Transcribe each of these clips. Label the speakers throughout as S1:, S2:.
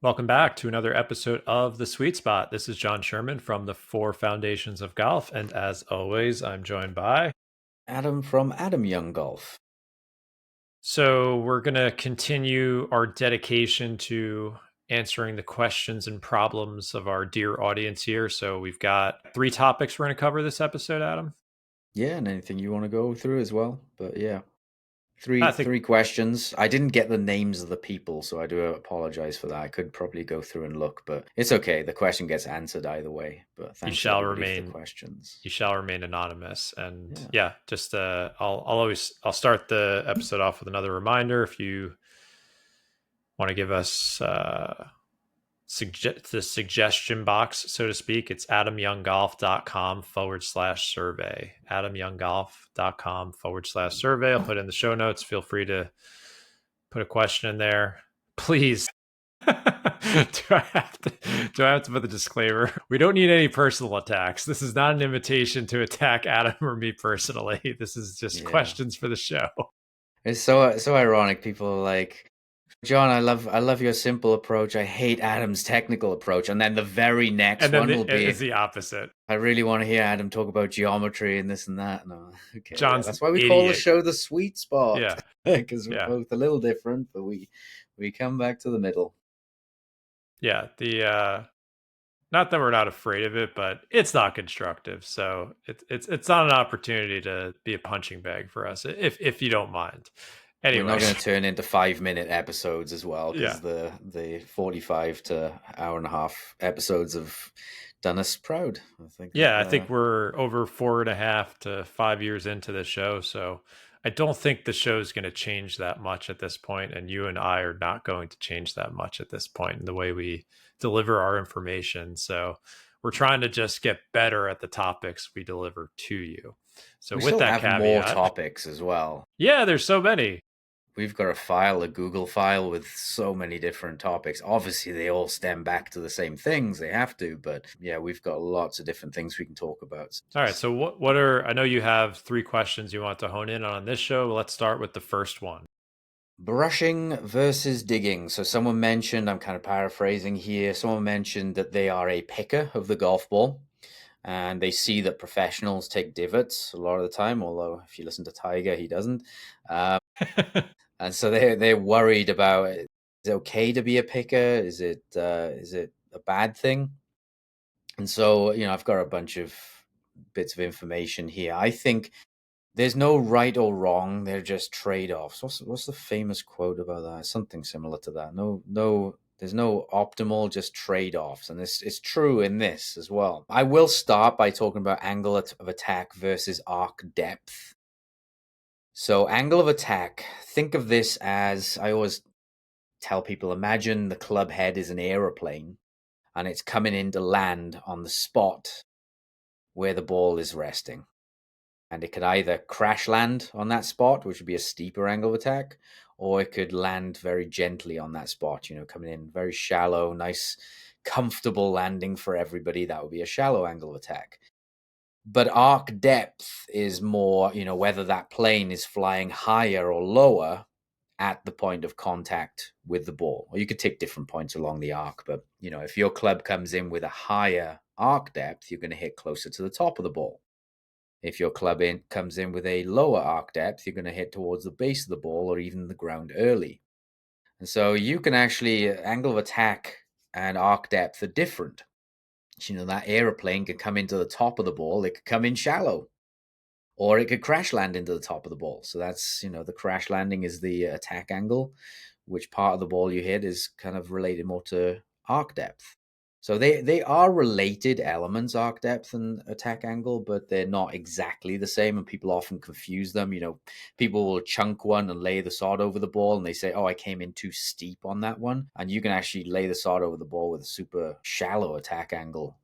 S1: Welcome back to another episode of The Sweet Spot. This is John Sherman from the Four Foundations of Golf. And as always, I'm joined by.
S2: Adam from Adam Young Golf.
S1: So, we're going to continue our dedication to answering the questions and problems of our dear audience here. So, we've got three topics we're going to cover this episode, Adam.
S2: Yeah, and anything you want to go through as well. But yeah, three
S1: I think
S2: three questions. I didn't get the names of the people, so I do apologize for that. I could probably go through and look, but it's okay. The question gets answered either way. But
S1: you
S2: thanks
S1: shall
S2: everybody for the
S1: remain
S2: questions.
S1: you shall remain anonymous. And
S2: Yeah.
S1: yeah, just I'll start the episode off with another reminder. If you want to give us the suggestion box, so to speak, it's adamyounggolf.com/survey. Adamyounggolf.com/survey. I'll put in the show notes. Feel free to put a question in there. Please. do I have to put the disclaimer? We don't need any personal attacks. This is not an invitation to attack Adam or me personally. This is just
S2: Yeah.
S1: questions for the show.
S2: It's so ironic. People are like, John, I love your simple approach. I hate Adam's technical approach. And then the very next
S1: And then
S2: one will
S1: it's
S2: be,
S1: the opposite.
S2: I really want to hear Adam talk about geometry and this and that. No, okay, yeah,
S1: John's an
S2: that's why we call the
S1: idiot.
S2: show the sweet spot
S1: Yeah.
S2: because we're
S1: Yeah.
S2: both a little different, but we come back to the middle.
S1: Yeah. The not that we're not afraid of it, but it's not constructive. So it's not an opportunity to be a punching bag for us, if you don't mind.
S2: We're not
S1: Anyways,
S2: going to turn into 5 minute episodes as well
S1: yeah,
S2: because the 45 to hour and a half episodes have done us proud. I think
S1: yeah.
S2: they've
S1: I think we're over 4.5 to 5 years into the show, so I don't think the show is going to change that much at this point, and you and I are not going to change that much at this point in the way we deliver our information. So we're trying to just get better at the topics we deliver to you. So
S2: we
S1: with
S2: still
S1: that
S2: have more
S1: caveat,
S2: topics as well.
S1: yeah, there's so many.
S2: We've got a Google file with so many different topics. Obviously, they all stem back to the same things. They have to, but yeah, we've got lots of different things we can talk about.
S1: All right. So what are I know you have three questions you want to hone in on this show. Let's start with the first one.
S2: Brushing versus digging. So someone mentioned, I'm kind of paraphrasing here, someone mentioned that they are a picker of the golf ball and they see that professionals take divots a lot of the time, although if you listen to Tiger, he doesn't. Um, and so they're worried about, is it okay to be a picker? Is it a bad thing? And so, I've got a bunch of bits of information here. I think there's no right or wrong. They're just trade-offs. What's the famous quote about that? Something similar to that. No, there's no optimal, just trade-offs, and this is true in this as well. I will start by talking about angle of attack versus arc depth. So, angle of attack. Think of this as I always tell people: imagine the club head is an aeroplane, and it's coming in to land on the spot where the ball is resting. And it could either crash land on that spot, which would be a steeper angle of attack, or it could land very gently on that spot, coming in very shallow, nice, comfortable landing for everybody. That would be a shallow angle of attack. But arc depth is more, whether that plane is flying higher or lower at the point of contact with the ball. Or you could take different points along the arc, but if your club comes in with a higher arc depth, you're going to hit closer to the top of the ball. If your comes in with a lower arc depth, you're going to hit towards the base of the ball or even the ground early. And so you can actually, angle of attack and arc depth are different. That aeroplane could come into the top of the ball, it could come in shallow, or it could crash land into the top of the ball. So that's, the crash landing is the attack angle. Which part of the ball you hit is kind of related more to arc depth. So they are related elements, arc depth and attack angle, but they're not exactly the same, and people often confuse them. People will chunk one and lay the sod over the ball, and they say, "Oh, I came in too steep on that one," and you can actually lay the sod over the ball with a super shallow attack angle,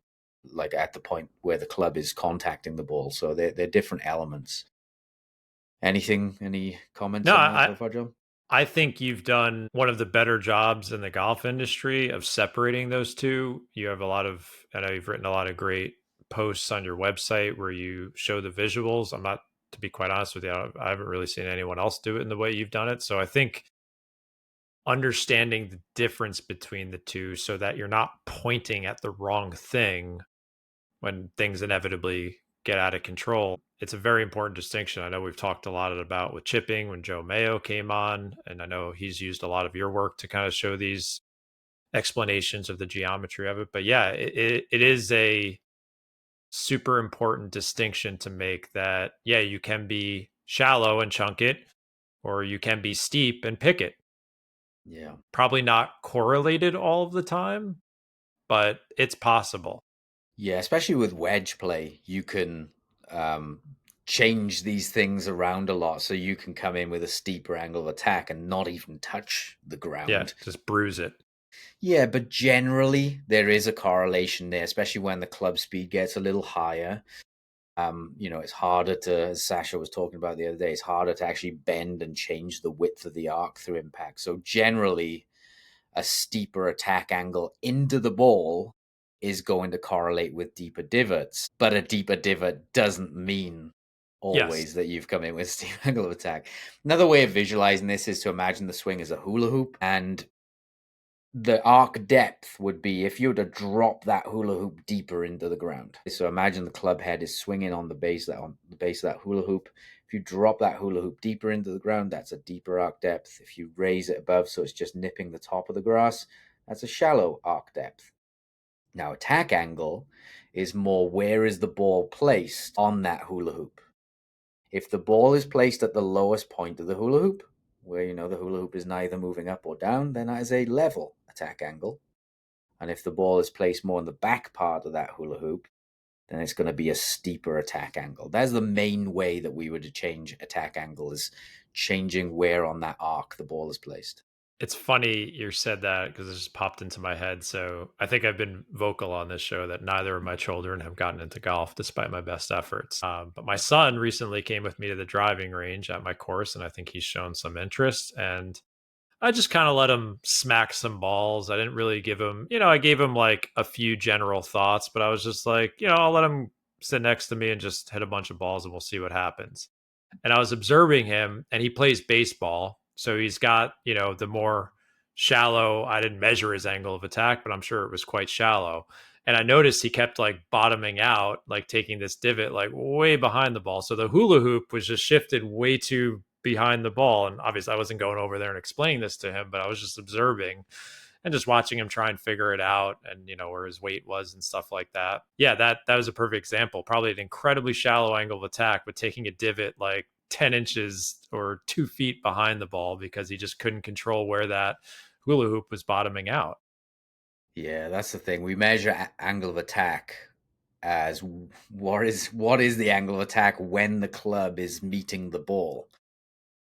S2: like at the point where the club is contacting the ball. So they're different elements. Any comments
S1: No,
S2: on that so far, John?
S1: I think you've done one of the better jobs in the golf industry of separating those two. You have I know you've written a lot of great posts on your website where you show the visuals. I'm not, to be quite honest with you, I haven't really seen anyone else do it in the way you've done it. So I think understanding the difference between the two so that you're not pointing at the wrong thing when things inevitably get out of control. It's a very important distinction. I know we've talked a lot about with chipping when Joe Mayo came on, and I know he's used a lot of your work to kind of show these explanations of the geometry of it. But yeah, it is a super important distinction to make that, yeah, you can be shallow and chunk it, or you can be steep and pick it.
S2: Yeah.
S1: Probably not correlated all of the time, but it's possible.
S2: Yeah, especially with wedge play, you can um, change these things around a lot. So you can come in with a steeper angle of attack and not even touch the
S1: Yeah,
S2: ground.
S1: just bruise it.
S2: Yeah, but generally there is a correlation there, especially when the club speed gets a little higher. It's harder to, as Sasha was talking about the other day, it's harder to actually bend and change the width of the arc through impact. So generally, a steeper attack angle into the ball is going to correlate with deeper divots. But a deeper divot doesn't mean
S1: Yes.
S2: always that you've come in with steep angle of attack. Another way of visualizing this is to imagine the swing as a hula hoop, and the arc depth would be if you were to drop that hula hoop deeper into the ground. So imagine the club head is swinging on the base of that hula hoop. If you drop that hula hoop deeper into the ground, that's a deeper arc depth. If you raise it above so it's just nipping the top of the grass, that's a shallow arc depth. Now attack angle is more where is the ball placed on that hula hoop. If the ball is placed at the lowest point of the hula hoop, where the hula hoop is neither moving up or down, then that is a level attack angle. And if the ball is placed more in the back part of that hula hoop, then it's going to be a steeper attack angle. That's the main way that we would change attack angle, is changing where on that arc the ball is placed.
S1: It's funny you said that because it just popped into my head. So I think I've been vocal on this show that neither of my children have gotten into golf despite my best efforts. But my son recently came with me to the driving range at my course, and I think he's shown some interest. And I just kind of let him smack some balls. I didn't really give him, I gave him like a few general thoughts, but I was just like, I'll let him sit next to me and just hit a bunch of balls and we'll see what happens. And I was observing him, and he plays baseball. So he's got, the more shallow, I didn't measure his angle of attack, but I'm sure it was quite shallow. And I noticed he kept like bottoming out, like taking this divot like way behind the ball. So the hula hoop was just shifted way too behind the ball. And obviously, I wasn't going over there and explaining this to him, but I was just observing and just watching him try and figure it out, and where his weight was and stuff like that. Yeah, that was a perfect example. Probably an incredibly shallow angle of attack, but taking a divot like 10 inches or 2 feet behind the ball because he just couldn't control where that hula hoop was bottoming out.
S2: Yeah, that's the thing. We measure angle of attack as what is the angle of attack when the club is meeting the ball.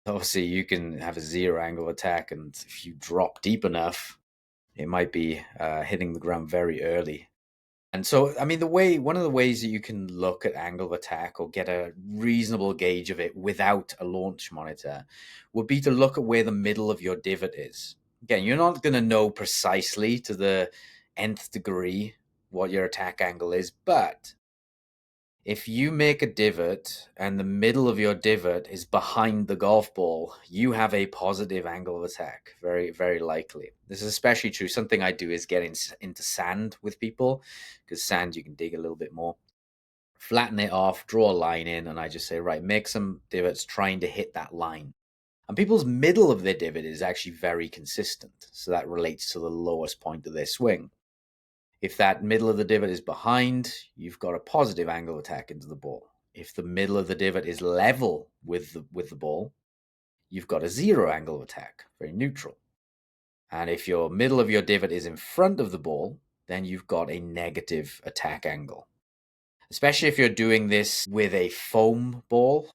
S2: Obviously, you can have a zero angle of attack, and if you drop deep enough, it might be hitting the ground very early. And so, I mean, one of the ways that you can look at angle of attack or get a reasonable gauge of it without a launch monitor would be to look at where the middle of your divot is. Again, you're not going to know precisely to the nth degree what your attack angle is, but if you make a divot and the middle of your divot is behind the golf ball, you have a positive angle of attack. Very, very likely. This is especially true. Something I do is get into sand with people, because sand you can dig a little bit more. Flatten it off, draw a line in, and I just say, right, make some divots trying to hit that line. And people's middle of their divot is actually very consistent. So that relates to the lowest point of their swing. If that middle of the divot is behind, you've got a positive angle of attack into the ball. If the middle of the divot is level with the ball, you've got a zero angle of attack, very neutral. And if your middle of your divot is in front of the ball, then you've got a negative attack angle. Especially if you're doing this with a foam ball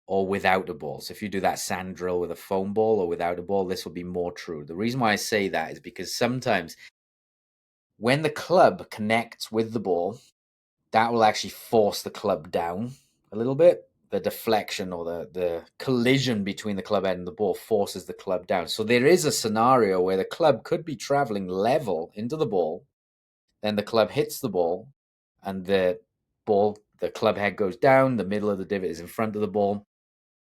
S2: or without a ball. So if you do that sand drill with a foam ball or without a ball, this will be more true. The reason why I say that is because sometimes when the club connects with the ball, that will actually force the club down a little bit. The deflection or the collision between the club head and the ball forces the club down. So there is a scenario where the club could be traveling level into the ball, then the club hits the ball, and the club head goes down, the middle of the divot is in front of the ball.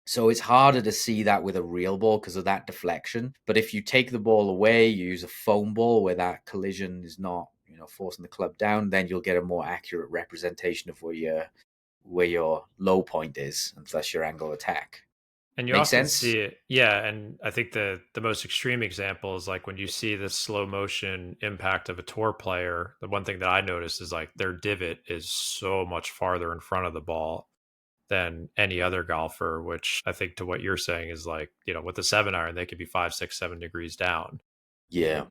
S2: So it's harder to see that with a real ball because of that deflection. But if you take the ball away, you use a foam ball where that collision is not, forcing the club down, then you'll get a more accurate representation of where your low point is, and thus your angle of attack.
S1: And you
S2: Make
S1: often
S2: sense?
S1: see it, yeah. And I think the most extreme example is like when you see the slow motion impact of a tour player. The one thing that I noticed is like their divot is so much farther in front of the ball than any other golfer, which I think to what you're saying is like, with the 7-iron, they could be 5, 6, 7 degrees down.
S2: Yeah.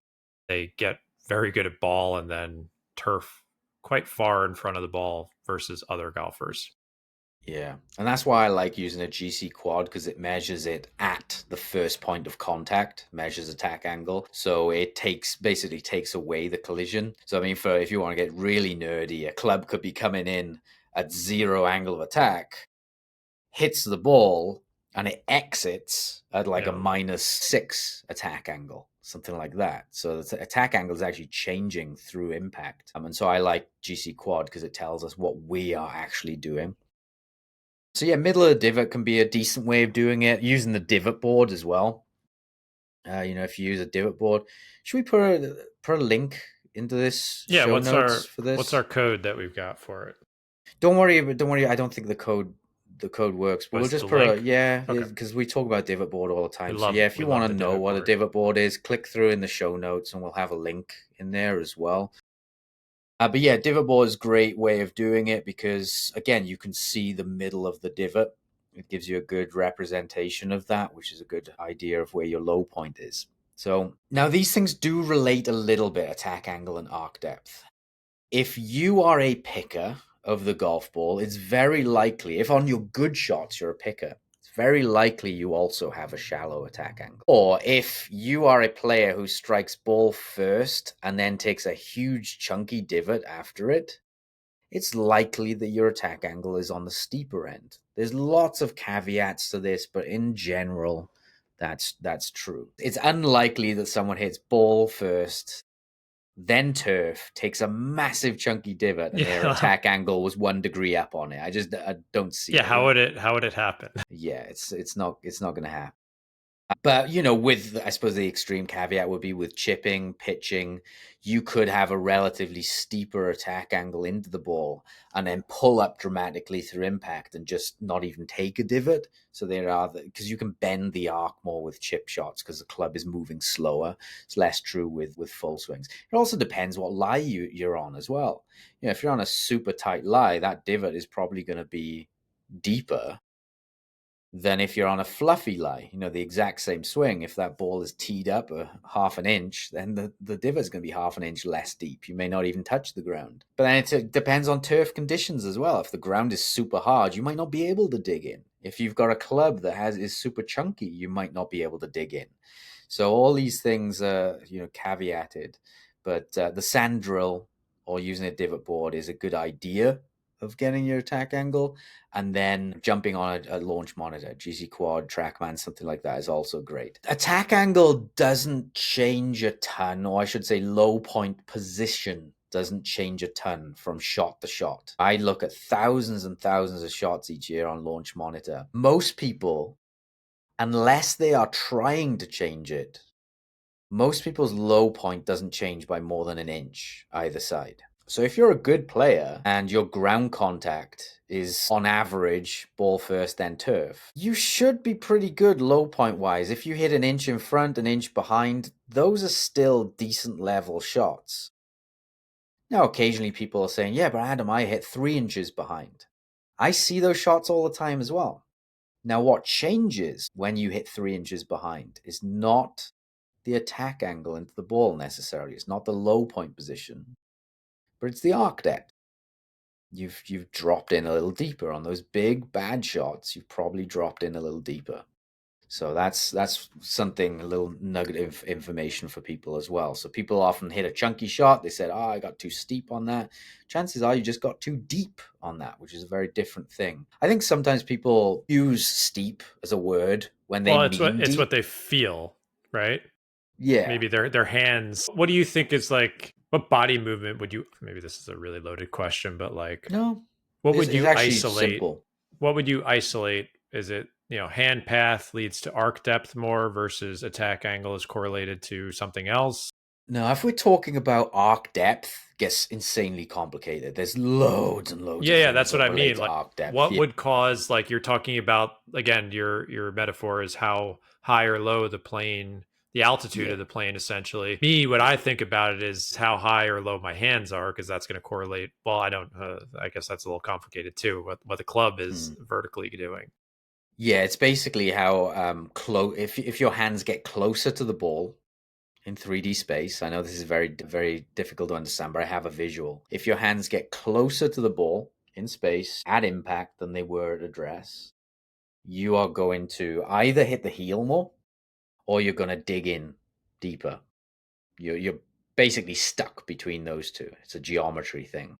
S1: They get very good at ball and then turf quite far in front of the ball versus other golfers.
S2: Yeah. And that's why I like using a GC quad, because it measures it at the first point of contact, measures attack angle. So it basically takes away the collision. So I mean, if you want to get really nerdy, a club could be coming in at 0 angle of attack, hits the ball, and it exits at like a
S1: Yeah.
S2: -6 attack angle, something like that. So the attack angle is actually changing through impact. And so I like GC quad because it tells us what we are actually doing. So yeah, middle of the divot can be a decent way of doing it. Using the divot board as well. If you use a divot board, should we put a link into this
S1: Yeah,
S2: show
S1: what's
S2: notes
S1: our
S2: for
S1: what's
S2: this?
S1: our code that we've got for it?
S2: Don't worry. I don't think the code works, but we'll
S1: Was the
S2: just put a
S1: link?
S2: yeah,
S1: Okay.
S2: because we talk about divot board all the
S1: We
S2: time. So
S1: love
S2: yeah, if
S1: we
S2: you
S1: love
S2: want
S1: the
S2: to know
S1: divot
S2: what a
S1: board.
S2: divot board is, click through in the show notes, and we'll have a link in there as well. But yeah, divot board is a great way of doing it because again, you can see the middle of the divot. It gives you a good representation of that, which is a good idea of where your low point is. So now these things do relate a little bit, attack angle and arc depth. If you are a picker of the golf ball, it's very likely, if on your good shots you're a picker, it's very likely you also have a shallow attack angle. Or if you are a player who strikes ball first and then takes a huge chunky divot after it, it's likely that your attack angle is on the steeper end. There's lots of caveats to this, but in general, that's true. It's unlikely that someone hits ball first, then turf, takes a massive chunky divot, and their
S1: Yeah.
S2: attack angle was 1 degree up on it. I don't see
S1: Yeah,
S2: it.
S1: how would it happen?
S2: Yeah, it's not going to happen. But with I suppose the extreme caveat would be with chipping, pitching, you could have a relatively steeper attack angle into the ball and then pull up dramatically through impact and just not even take a divot. So there are because you can bend the arc more with chip shots because the club is moving slower. It's less true with full swings. It also depends what lie you're on as well. If you're on a super tight lie, that divot is probably going to be deeper than if you're on a fluffy lie, the exact same swing. If that ball is teed up a half an inch, then the divot's going to be half an inch less deep. You may not even touch the ground. But then it depends on turf conditions as well. If the ground is super hard, you might not be able to dig in. If you've got a club that is super chunky, you might not be able to dig in. So all these things are caveated. But the sand drill or using a divot board is a good idea of getting your attack angle, and then jumping on a launch monitor, GC Quad, TrackMan, something like that is also great. Attack angle doesn't change a ton, or I should say low point position doesn't change a ton from shot to shot. I look at thousands and thousands of shots each year on launch monitor. Most people, unless they are trying to change it, most people's low point doesn't change by more than an inch either side. So if you're a good player and your ground contact is on average ball first then turf, you should be pretty good low point wise. If you hit an inch in front, an inch behind, those are still decent level shots. Now occasionally people are saying, yeah, but Adam, I hit 3 inches behind. I see those shots all the time as well. Now what changes when you hit 3 inches behind is not the attack angle into the ball necessarily. It's not the low point position, but it's the arc depth. You've dropped in a little deeper on those big bad shots. You've probably dropped in a little deeper. So that's something, a little nugget of information for people as well. So people often hit a chunky shot. They said, "Oh, I got too steep on that." Chances are you just got too deep on that, which is a very different thing. I think sometimes people use steep as a word when they
S1: Well, it's what
S2: mean
S1: it's
S2: deep.
S1: what they feel, right?
S2: Yeah.
S1: Maybe their hands. What do you think is like what body movement would you, maybe this is a really loaded question, but like
S2: No,
S1: what
S2: it's,
S1: would
S2: it's
S1: you
S2: actually
S1: isolate?
S2: simple.
S1: What would you isolate? Is it hand path leads to arc depth more versus attack angle is correlated to something else.
S2: No, if we're talking about arc depth, it gets insanely complicated. There's loads and loads of
S1: Yeah,
S2: things
S1: that's what
S2: that
S1: I
S2: relate
S1: mean.
S2: to
S1: Like,
S2: arc depth.
S1: what
S2: Yeah.
S1: would cause, like, you're talking about, again, your metaphor is how high or low the plane, the altitude
S2: Yeah.
S1: of the plane, essentially. Me, what I think about it is how high or low my hands are, because that's going to correlate. Well, I don't. I guess that's a little complicated too. What the club is
S2: Hmm.
S1: vertically doing.
S2: Yeah, it's basically how close if your hands get closer to the ball in 3D space. I know this is very difficult to understand, but I have a visual. If your hands get closer to the ball in space at impact than they were at address, you are going to either hit the heel more or you're going to dig in deeper. You're basically stuck between those two. It's a geometry thing.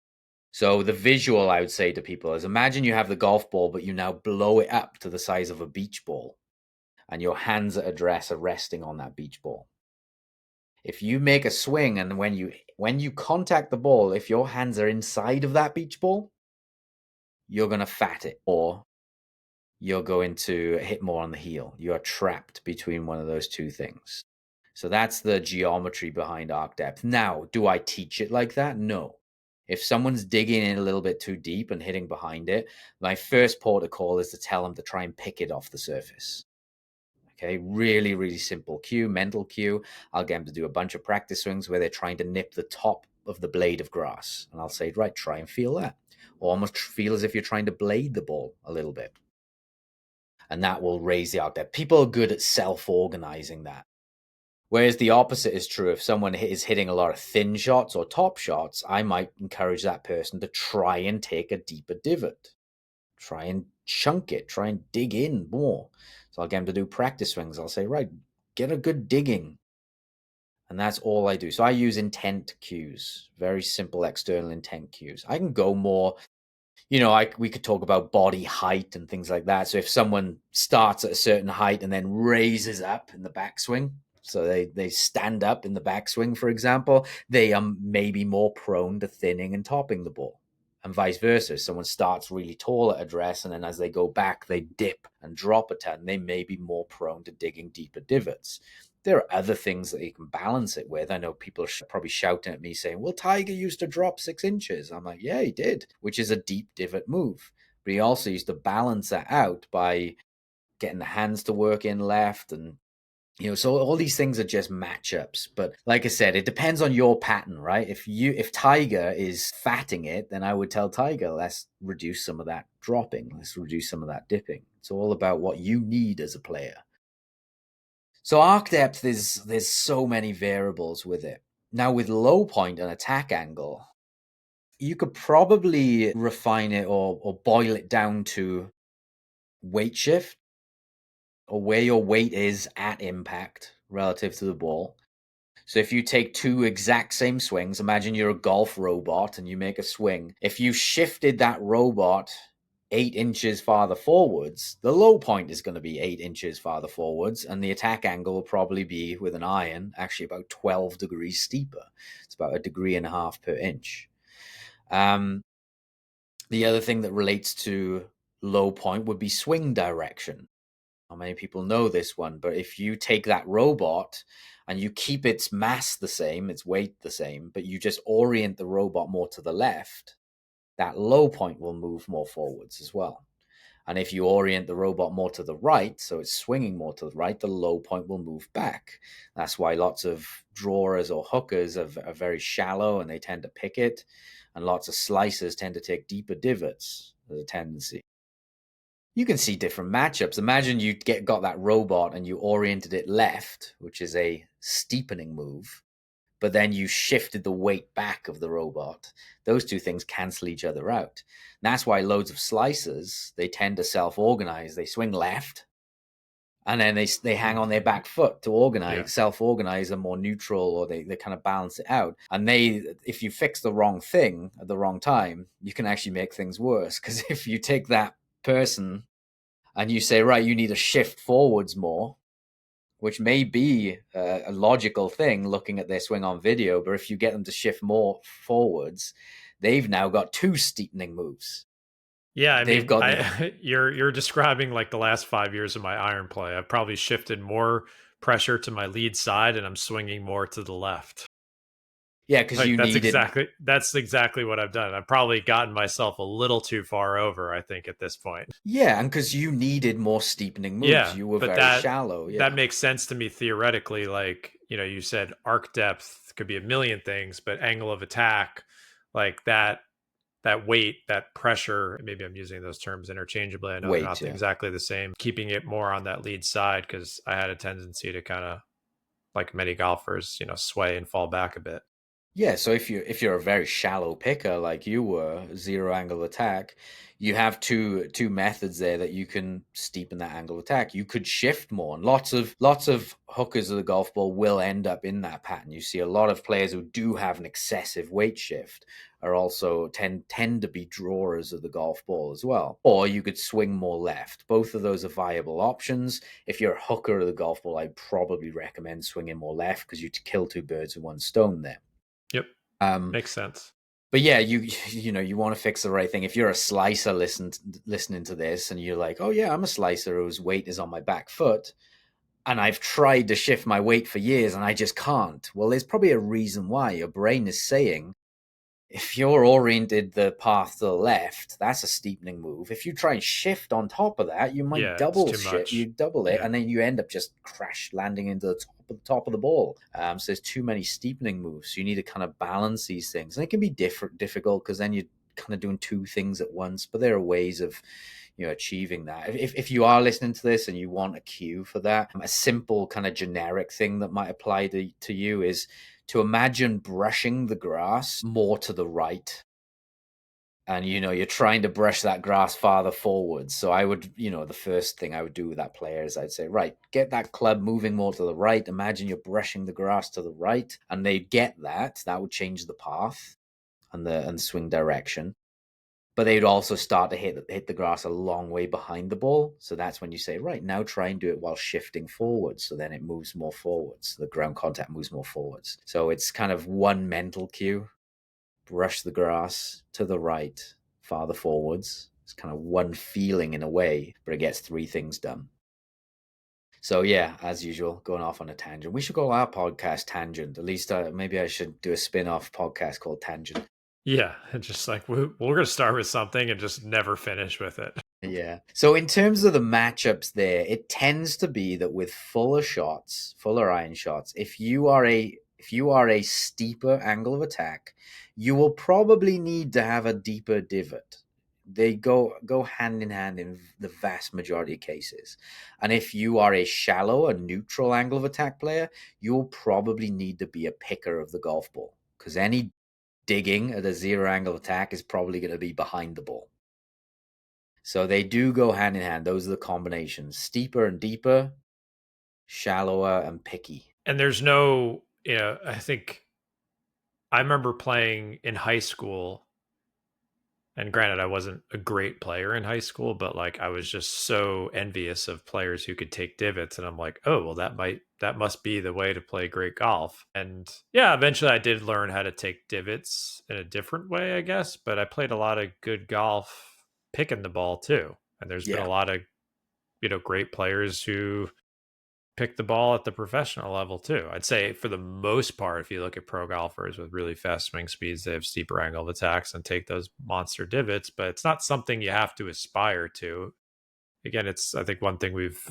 S2: So the visual I would say to people is imagine you have the golf ball, but you now blow it up to the size of a beach ball, and your hands at address are resting on that beach ball. If you make a swing and when you contact the ball, if your hands are inside of that beach ball, you're gonna fat it, or you're going to hit more on the heel. You are trapped between one of those two things. So that's the geometry behind arc depth. Now, do I teach it like that? No. If someone's digging in a little bit too deep and hitting behind it, my first protocol is to tell them to try and pick it off the surface. Okay, really, really simple cue, mental cue. I'll get them to do a bunch of practice swings where they're trying to nip the top of the blade of grass. And I'll say, right, try and feel that. Or almost feel as if you're trying to blade the ball a little bit. And that will raise the arc depth. People are good at self-organizing that. Whereas the opposite is true. If someone is hitting a lot of thin shots or top shots, I might encourage that person to try and take a deeper divot. Try and chunk it. Try and dig in more. So I'll get them to do practice swings. I'll say, right, get a good digging. And that's all I do. So I use intent cues, very simple external intent cues. I can go more, we could talk about body height and things like that. So if someone starts at a certain height and then raises up in the backswing, so they stand up in the backswing, for example, they are maybe more prone to thinning and topping the ball. And vice versa. If someone starts really tall at address and then as they go back, they dip and drop a ton, they may be more prone to digging deeper divots. There are other things that you can balance it with. I know people are probably shouting at me saying, well, Tiger used to drop 6 inches. I'm like, yeah, he did, which is a deep divot move. But he also used to balance that out by getting the hands to work in left. And, so all these things are just matchups. But like I said, it depends on your pattern, right? If Tiger is fatting it, then I would tell Tiger, let's reduce some of that dropping. Let's reduce some of that dipping. It's all about what you need as a player. So arc depth there's so many variables with it. Now with low point and attack angle, you could probably refine it or boil it down to weight shift or where your weight is at impact relative to the ball. So if you take two exact same swings, imagine you're a golf robot and you make a swing. If you shifted that robot 8 inches farther forwards, the low point is going to be 8 inches farther forwards, and the attack angle will probably be with an iron actually about 12 degrees steeper. It's about 1.5 degrees per inch. The other thing that relates to low point would be swing direction. Not many people know this one, but if you take that robot and you keep its mass the same, its weight the same, but you just orient the robot more to the left, that low point will move more forwards as well. And if you orient the robot more to the right, so it's swinging more to the right, the low point will move back. That's why lots of drawers or hookers are very shallow and they tend to pick it. And lots of slicers tend to take deeper divots as a tendency. You can see different matchups. Imagine you got that robot and you oriented it left, which is a steepening move, but then you shifted the weight back of the robot. Those two things cancel each other out. And that's why loads of slicers, they tend to self-organize. They swing left, and then they hang on their back foot to organize, self-organize a more neutral, or they kind of balance it out. And if you fix the wrong thing at the wrong time, you can actually make things worse. Because if you take that person and you say, right, you need to shift forwards more, which may be a logical thing looking at their swing on video, but if you get them to shift more forwards, they've now got two steepening moves.
S1: Yeah, I
S2: They've
S1: mean,
S2: got the
S1: I you're describing like the last 5 years of my iron play. I've probably shifted more pressure to my lead side, and I'm swinging more to the left.
S2: yeah, because
S1: Like
S2: you needed
S1: that's exactly what I've done. I've probably gotten myself a little too far over, I think, at this point.
S2: yeah, and because you needed more steepening moves.
S1: Yeah,
S2: You were
S1: but
S2: very
S1: that
S2: shallow.
S1: that
S2: Yeah,
S1: makes sense to me theoretically. Like, you said arc depth could be a million things, but angle of attack, like that weight, that pressure, maybe I'm using those terms interchangeably. I know they're
S2: weight.
S1: not
S2: Yeah.
S1: exactly the same. Keeping it more on that lead side because I had a tendency to kind of, like many golfers, sway and fall back a bit.
S2: Yeah, so if you're a very shallow picker like you were, zero angle attack, you have two methods there that you can steepen that angle attack. You could shift more, and lots of hookers of the golf ball will end up in that pattern. You see a lot of players who do have an excessive weight shift are also tend to be drawers of the golf ball as well. Or you could swing more left. Both of those are viable options. If you're a hooker of the golf ball, I'd probably recommend swinging more left because you kill two birds with one stone there.
S1: Yep.
S2: Um,
S1: Makes sense.
S2: but yeah, you want to fix the right thing. If you're a slicer listening to this and you're like, oh yeah, I'm a slicer whose weight is on my back foot, and I've tried to shift my weight for years and I just can't. Well, there's probably a reason why. Your brain is saying, if you're oriented the path to the left, that's a steepening move. If you try and shift on top of that, you might
S1: Yeah, it's
S2: double
S1: too
S2: shift,
S1: much.
S2: you double it,
S1: Yeah.
S2: and then you end up just crash landing into the top of the ball. So there's too many steepening moves. So you need to kind of balance these things, and it can be difficult because then you're kind of doing two things at once. But there are ways of achieving that. If you are listening to this and you want a cue for that, a simple kind of generic thing that might apply to you is to imagine brushing the grass more to the right. And you're trying to brush that grass farther forwards. So I would, the first thing I would do with that player is I'd say, right, get that club moving more to the right. Imagine you're brushing the grass to the right, and they'd get that. That would change the path and swing direction. But they'd also start to hit the grass a long way behind the ball. So that's when you say, right, now try and do it while shifting forwards. So then it moves more forwards. The ground contact moves more forwards. So it's kind of one mental cue: brush the grass to the right, farther forwards. It's kind of one feeling in a way, but it gets three things done. So yeah, as usual, going off on a tangent. We should call our podcast Tangent. At least maybe I should do a spin-off podcast called Tangent.
S1: Yeah. It's just like we're going to start with something and just never finish with it.
S2: Yeah. So in terms of the matchups there, it tends to be that with fuller iron shots, if you are a steeper angle of attack, you will probably need to have a deeper divot. They go hand in hand in the vast majority of cases. And if you are a shallow, a neutral angle of attack player, you'll probably need to be a picker of the golf ball, because any digging at a zero angle attack is probably going to be behind the ball. So they do go hand in hand. Those are the combinations: steeper and deeper, shallower and picky.
S1: And there's no, I think I remember playing in high school. And granted, I wasn't a great player in high school, but like I was just so envious of players who could take divots. And I'm like, oh, well, that must be the way to play great golf. And yeah, eventually I did learn how to take divots in a different way, I guess. But I played a lot of good golf picking the ball too. And there's been
S2: Yeah.
S1: a lot of, great players who pick the ball at the professional level too. I'd say for the most part, if you look at pro golfers with really fast swing speeds, they have steeper angle of attacks and take those monster divots, but it's not something you have to aspire to. Again, I think one thing we've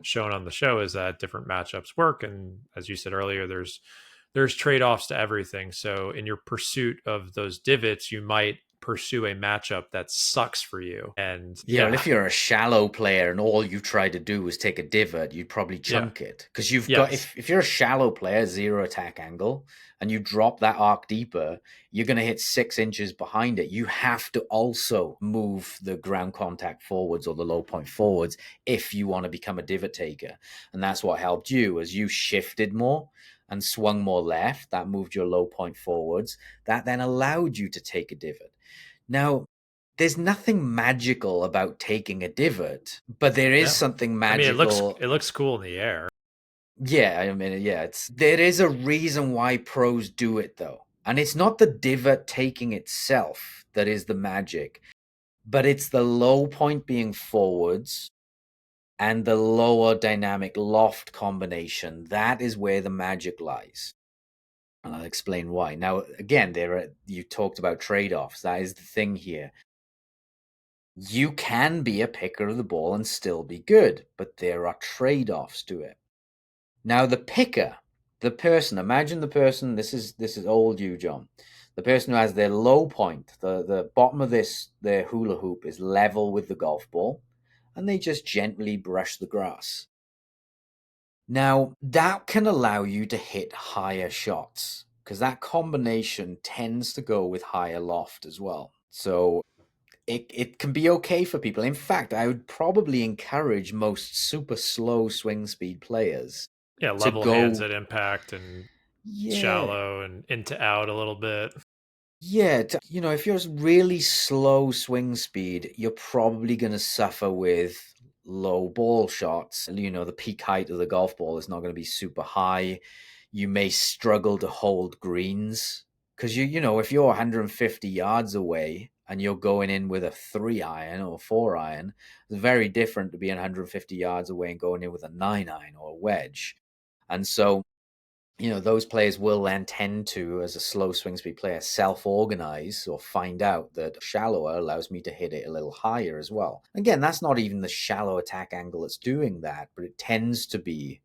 S1: shown on the show is that different matchups work. And as you said earlier, there's trade-offs to everything. So in your pursuit of those divots, you might pursue a matchup that sucks for you. And
S2: Yeah, well,
S1: yeah,
S2: if you're a shallow player and all you try to do was take a divot, you'd probably
S1: yeah,
S2: chunk it. Because you've got,
S1: yes,
S2: if you're a shallow player, zero attack angle, and you drop that arc deeper, you're going to hit 6 inches behind it. You have to also move the ground contact forwards or the low point forwards if you want to become a divot taker. And that's what helped you, as you shifted more and swung more left. That moved your low point forwards. That then allowed you to take a divot. Now, there's nothing magical about taking a divot, but there is
S1: yeah.
S2: something
S1: I mean,
S2: magical.
S1: it looks cool in the air.
S2: Yeah, I mean, yeah, there is a reason why pros do it though. And it's not the divot taking itself that is the magic. but it's the low point being forwards and the lower dynamic loft combination. That is where the magic lies. And I'll explain why. Now, again, you talked about trade-offs. That is the thing here. You can be a picker of the ball and still be good, but there are trade-offs to it. Now, the picker, the person, imagine the person, this is old you, John. The person who has their low point, the bottom of their hula hoop is level with the golf ball, and they just gently brush the grass. Now, that can allow you to hit higher shots because that combination tends to go with higher loft as well. So it can be okay for people. In fact, I would probably encourage most super slow swing speed players
S1: Yeah,
S2: to
S1: level hands
S2: go,
S1: at impact and
S2: yeah,
S1: shallow and into out a little bit.
S2: yeah. If you're really slow swing speed, you're probably going to suffer with low ball shots. The peak height of the golf ball is not going to be super high. You may struggle to hold greens because if you're 150 yards away and you're going in with a 3 iron or 4 iron, it's very different to being 150 yards away and going in with a 9 iron or a wedge. And so those players will then tend to, as a slow swing speed player, self-organize or find out that shallower allows me to hit it a little higher as well. Again, that's not even the shallow attack angle that's doing that, but it tends to be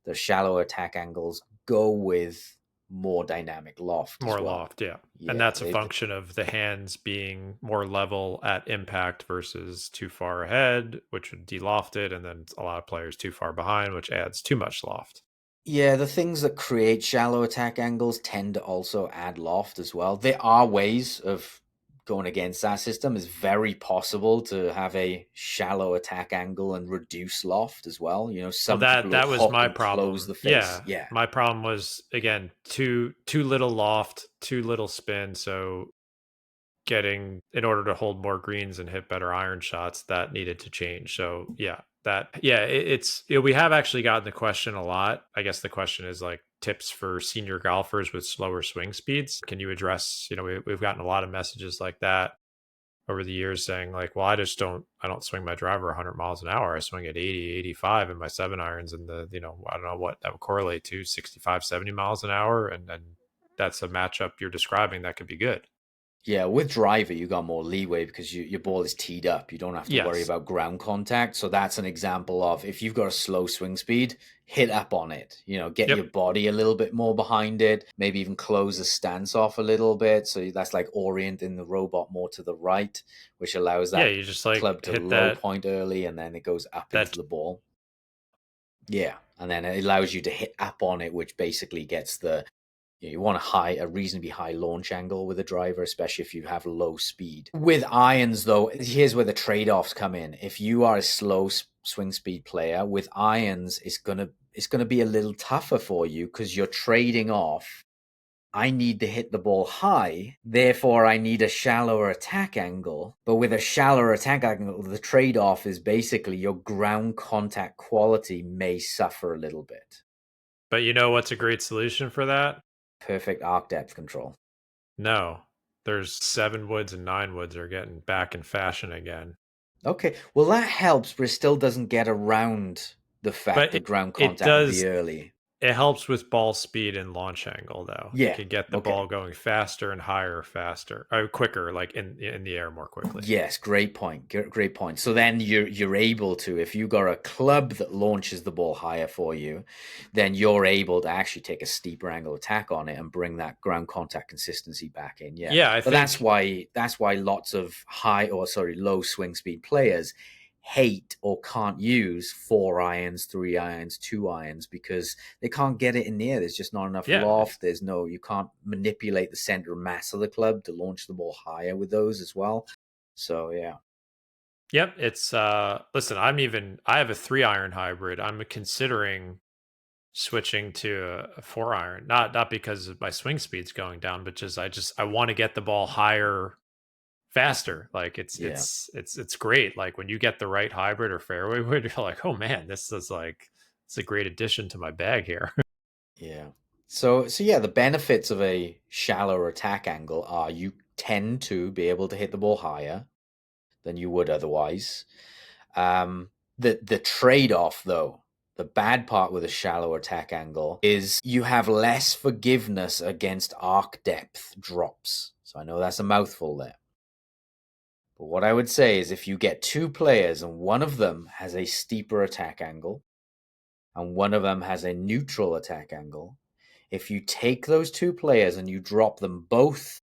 S2: the shallow attack angles go with more dynamic loft as
S1: More
S2: well.
S1: loft, yeah. And
S2: Yeah,
S1: that's a function of the hands being more level at impact versus too far ahead, which would de-loft it, and then a lot of players too far behind, which adds too much loft.
S2: yeah, the things that create shallow attack angles tend to also add loft as well. There are ways of going against that system. It's very possible to have a shallow attack angle and reduce loft as well.
S1: Well,
S2: Some
S1: that
S2: people will
S1: that was
S2: hook
S1: my
S2: and close
S1: problem.
S2: the face.
S1: Yeah,
S2: Yeah.
S1: my problem was again too little loft, too little spin. So getting in order to hold more greens and hit better iron shots, that needed to change. So we have actually gotten the question a lot. I guess the question is like tips for senior golfers with slower swing speeds. Can you address? We've gotten a lot of messages like that over the years saying like, well, I don't swing my driver 100 miles an hour. I swing at 80, 85 in my 7 irons, and I don't know what that would correlate to, 65, 70 miles an hour. And then that's a matchup you're describing that could be good.
S2: Yeah, with driver, you got more leeway because your ball is teed up. You don't have to worry
S1: Yes.
S2: about ground contact. So that's an example of if you've got a slow swing speed, hit up on it. Get
S1: Yep.
S2: your body a little bit more behind it. Maybe even close the stance off a little bit. So that's like orienting the robot more to the right, which allows
S1: Yeah,
S2: that
S1: you just like
S2: club to
S1: hit
S2: low
S1: that
S2: point early and then it goes up into
S1: that
S2: the ball. Yeah. And then it allows you to hit up on it, which basically gets you want a reasonably high launch angle with a driver, especially if you have low speed. With irons, though, here's where the trade-offs come in. If you are a slow swing speed player, with irons, it's gonna be a little tougher for you because you're trading off. I need to hit the ball high, therefore I need a shallower attack angle. But with a shallower attack angle, the trade-off is basically your ground contact quality may suffer a little bit.
S1: but you know what's a great solution for that?
S2: Perfect arc depth control.
S1: No. There's 7 woods and 9 woods are getting back in fashion again.
S2: Okay, well that helps, but it still doesn't get around the fact
S1: But
S2: that ground
S1: it
S2: contact will be
S1: does
S2: early.
S1: it helps with ball speed and launch angle though. It
S2: Yeah.
S1: can get the
S2: Okay.
S1: ball going faster and higher faster, or quicker, like in the air more quickly.
S2: Yes, great point. Great point. So then you're able to, if you got a club that launches the ball higher for you, then you're able to actually take a steeper angle attack on it and bring that ground contact consistency back in. Yeah.
S1: Yeah, I
S2: But that's
S1: think
S2: why lots of low swing speed players hate or can't use 4 irons, 3 irons, 2 irons because they can't get it in the air. There's just not enough
S1: yeah,
S2: loft. You can't manipulate the center mass of the club to launch the ball higher with those as well. So yeah.
S1: yep, it's listen, I have a 3 iron hybrid. I'm considering switching to a 4 iron. Not because of my swing speed's going down, but just I want to get the ball higher faster. Like
S2: Yeah.
S1: it's great. Like when you get the right hybrid or fairway wood, you're like, oh man, it's a great addition to my bag here.
S2: Yeah. So yeah, the benefits of a shallower attack angle are you tend to be able to hit the ball higher. than you would otherwise. The trade-off, though, the bad part with a shallow attack angle is you have less forgiveness against arc depth drops. So I know that's a mouthful there. But what I would say is if you get two players and one of them has a steeper attack angle and one of them has a neutral attack angle, if you take those two players and you drop them both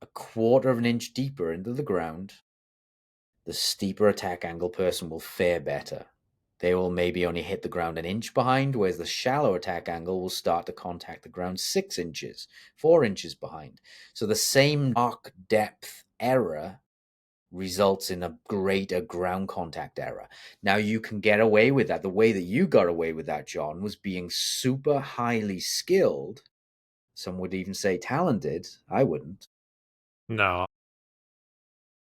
S2: a quarter of an inch deeper into the ground, the steeper attack angle person will fare better. They will maybe only hit the ground an inch behind, whereas the shallow attack angle will start to contact the ground 6 inches, 4 inches behind. So the same arc depth error results in a greater ground contact error. Now you can get away with that. The way that you got away with that, John, was being super highly skilled. Some would even say talented. I wouldn't.
S1: No,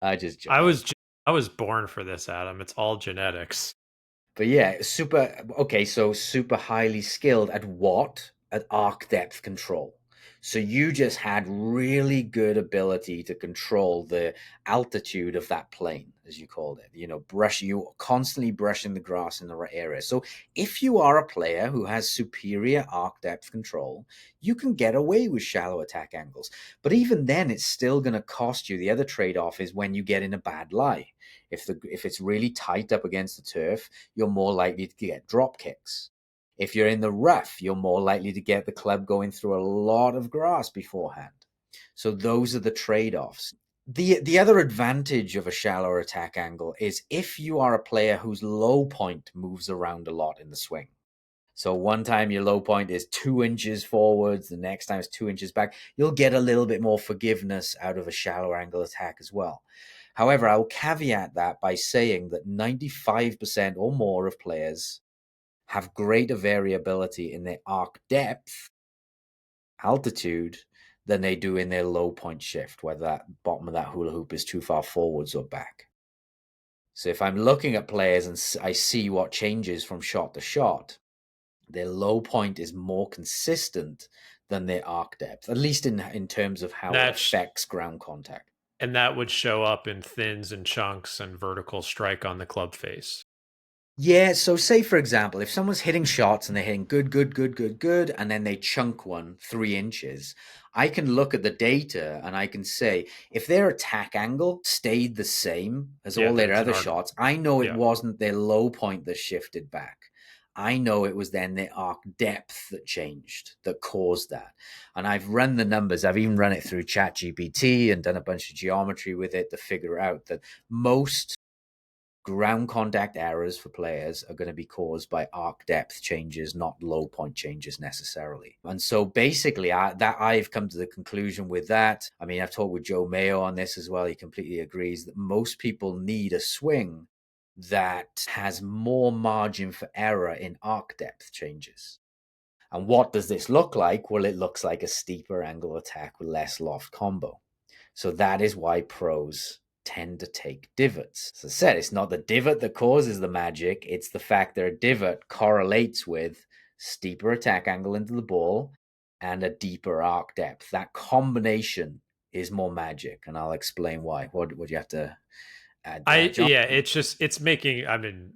S2: I just
S1: I
S2: joke.
S1: was I was born for this, Adam. It's all genetics.
S2: But yeah, super highly skilled at what? At arc depth control. So you just had really good ability to control the altitude of that plane, as you called it. You constantly brushing the grass in the right area. So if you are a player who has superior arc depth control, you can get away with shallow attack angles. But even then, it's still going to cost you. The other trade-off is when you get in a bad lie. If it's really tight up against the turf, you're more likely to get drop kicks. If you're in the rough, you're more likely to get the club going through a lot of grass beforehand. So those are the trade-offs. The other advantage of a shallower attack angle is if you are a player whose low point moves around a lot in the swing. So one time your low point is 2 inches forwards, the next time it's 2 inches back. You'll get a little bit more forgiveness out of a shallow angle attack as well. However, I will caveat that by saying that 95% or more of players have greater variability in their arc depth, altitude, than they do in their low point shift, whether that bottom of that hula hoop is too far forwards or back. So if I'm looking at players and I see what changes from shot to shot, their low point is more consistent than their arc depth, at least in terms of how it affects ground contact.
S1: And that would show up in thins and chunks and vertical strike on the club face.
S2: Yeah, so say for example, if someone's hitting shots and they're hitting good, and then they chunk one 3 inches, I can look at the data and I can say if their attack angle stayed the same as all their other shots, I know it wasn't their low point that shifted back. I know it was then their arc depth that changed, that caused that. And I've run the numbers. I've even run it through ChatGPT and done a bunch of geometry with it to figure out that most ground contact errors for players are going to be caused by arc depth changes, not low point changes necessarily. And so basically I've come to the conclusion with that. I mean, I've talked with Joe Mayo on this as well. He completely agrees that most people need a swing that has more margin for error in arc depth changes. And what does this look like? Well, it looks like a steeper angle attack with less loft combo. So that is why pros tend to take divots. As I said, it's not the divot that causes the magic. It's the fact that a divot correlates with steeper attack angle into the ball and a deeper arc depth. That combination is more magic, and I'll explain why. What do you have to add to that, John?
S1: Yeah, it's making. I mean,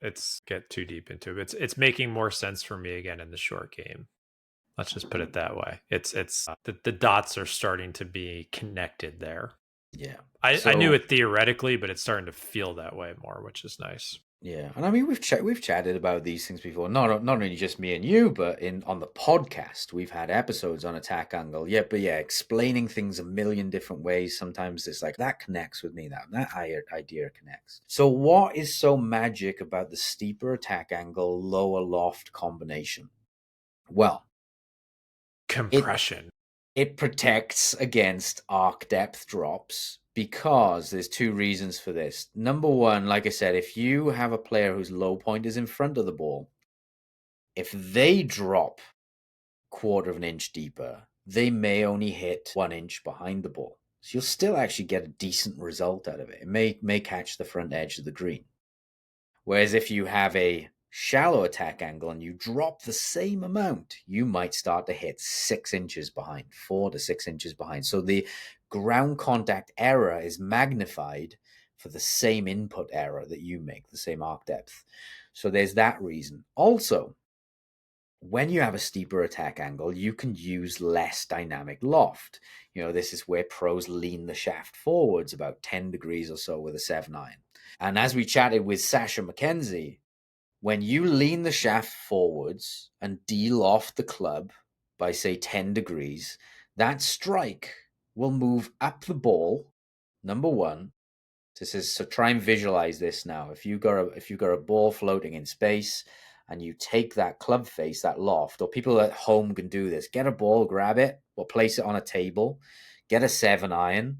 S1: it's get too deep into it. It's making more sense for me again in the short game. Let's just put it that way. It's the dots are starting to be connected there.
S2: Yeah,
S1: I knew it theoretically, but it's starting to feel that way more, which is nice.
S2: Yeah, and I mean we've chatted about these things before. Not only just me and you, but on the podcast we've had episodes on attack angle. Yeah, but yeah, explaining things a million different ways. Sometimes it's like that connects with me. That idea connects. So what is so magic about the steeper attack angle, lower loft combination? Well,
S1: compression.
S2: It protects against arc depth drops. Because there's two reasons for this. Number one, like I said, if you have a player whose low point is in front of the ball, if they drop quarter of an inch deeper, they may only hit 1 inch behind the ball. So you'll still actually get a decent result out of it. It may catch the front edge of the green. Whereas if you have a shallow attack angle and you drop the same amount, you might start to hit 6 inches behind, 4 to 6 inches behind. So the ground contact error is magnified for the same input error that you make, the same arc depth. So there's that reason. Also, when you have a steeper attack angle, you can use less dynamic loft. This is where pros lean the shaft forwards about 10 degrees or so with a 7-iron. And as we chatted with Sasha McKenzie, when you lean the shaft forwards and de-loft the club by, say, 10 degrees, that strike will move up the ball, number one. So try and visualize this now. If you got a ball floating in space and you take that club face, that loft, or people at home can do this, get a ball, grab it, or place it on a table, get a 7-iron,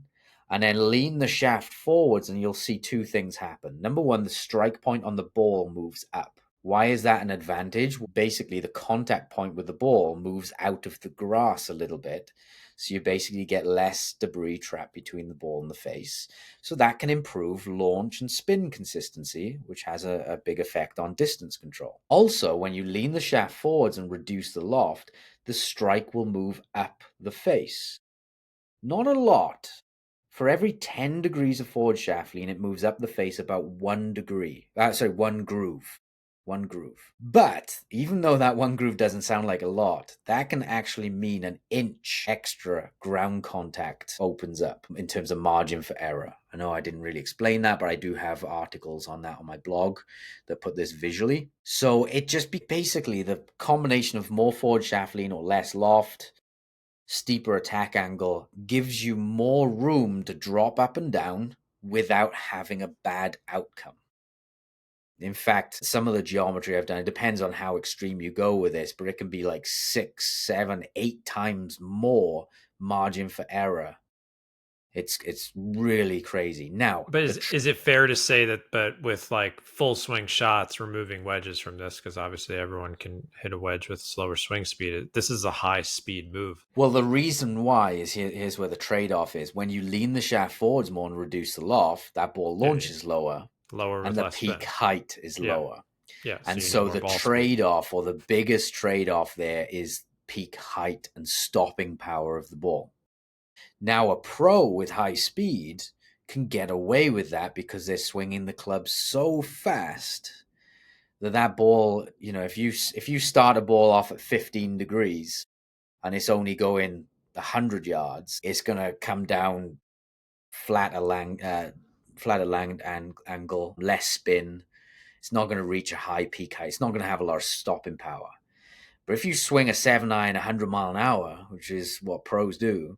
S2: and then lean the shaft forwards, and you'll see two things happen. Number one, the strike point on the ball moves up. Why is that an advantage? Basically, the contact point with the ball moves out of the grass a little bit. So you basically get less debris trapped between the ball and the face. So that can improve launch and spin consistency, which has a big effect on distance control. Also, when you lean the shaft forwards and reduce the loft, the strike will move up the face. Not a lot. For every 10 degrees of forward shaft lean, it moves up the face about 1 groove. One groove. But even though that one groove doesn't sound like a lot, that can actually mean an inch extra ground contact opens up in terms of margin for error. I know I didn't really explain that, but I do have articles on that on my blog that put this visually. So it just basically the combination of more forward shaft lean or less loft, steeper attack angle gives you more room to drop up and down without having a bad outcome. In fact, some of the geometry I've done, it depends on how extreme you go with this, but it can be like 6, 7, 8 times more margin for error. It's really crazy. Now,
S1: but is it fair to say that, but with like full swing shots, removing wedges from this, because obviously everyone can hit a wedge with slower swing speed, this is a high speed move?
S2: Well, the reason why is here's where the trade-off is. When you lean the shaft forwards more and reduce the loft, that ball launches lower and the peak height is lower.
S1: Yeah.
S2: And so the trade-off, or the biggest trade-off there, is peak height and stopping power of the ball. Now, a pro with high speed can get away with that because they're swinging the club so fast that ball, if you start a ball off at 15 degrees and it's only going 100 yards, it's going to come down flatter angle, less spin. It's not going to reach a high peak height. It's not going to have a lot of stopping power. But if you swing a 7-iron 100 mile an hour, which is what pros do,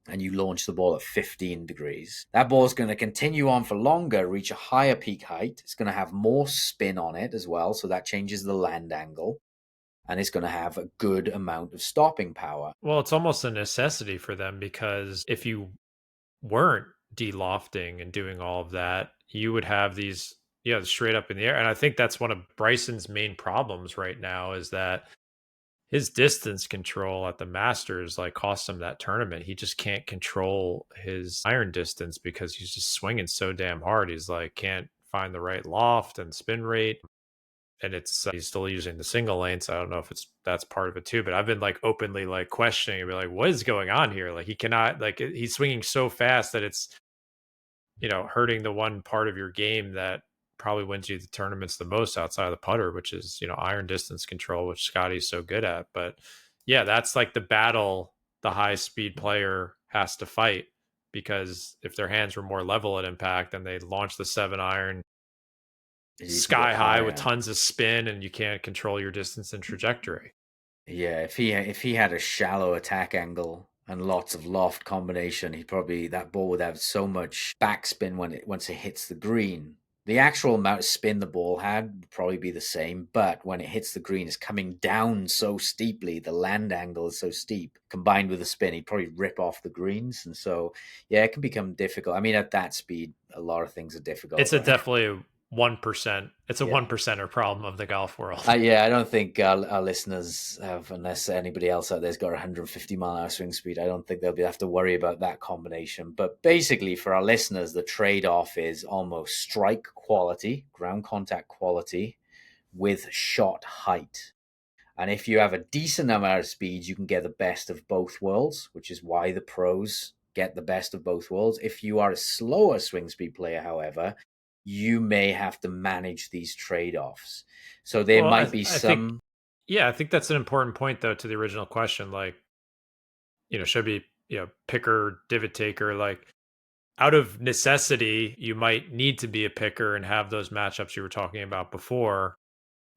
S2: and you launch the ball at 15 degrees, that ball is going to continue on for longer, reach a higher peak height. It's going to have more spin on it as well, so that changes the land angle, and it's going to have a good amount of stopping power.
S1: Well, it's almost a necessity for them, because if you weren't de-lofting and doing all of that, you would have these straight up in the air. And I think that's one of Bryson's main problems right now, is that his distance control at the Masters cost him that tournament. He just can't control his iron distance because he's just swinging so damn hard. He's can't find the right loft and spin rate. And he's still using the single lane, so I don't know if that's part of it too. But I've been openly questioning and be like, what is going on here? He cannot, he's swinging so fast that it's hurting the one part of your game that probably wins you the tournaments the most outside of the putter, which is iron distance control, which Scotty's so good at. But yeah, that's the battle the high speed player has to fight, because if their hands were more level at impact and they launch the 7-iron sky high with tons of spin, and you can't control your distance and trajectory.
S2: Yeah, if he had a shallow attack angle and lots of loft combination, that ball would have so much backspin once it hits the green. The actual amount of spin the ball had would probably be the same, but when it hits the green, it's coming down so steeply. The land angle is so steep, combined with the spin, he'd probably rip off the greens. And so, yeah, it can become difficult. I mean, at that speed, a lot of things are difficult.
S1: It's definitely 1%. It's a 1%er problem of the golf world.
S2: Yeah, I don't think our listeners have, unless anybody else out there's got 150 mile an hour swing speed, I don't think they'll have to worry about that combination. But basically, for our listeners, the trade-off is almost strike quality, ground contact quality, with shot height. And if you have a decent amount of speed, you can get the best of both worlds, which is why the pros get the best of both worlds. If you are a slower swing speed player, however, you may have to manage these trade-offs. So there
S1: Well,
S2: might be
S1: I think,
S2: some.
S1: yeah, I think that's an important point though to the original question. Like, should be, picker, divot taker. Like, out of necessity, you might need to be a picker and have those matchups you were talking about before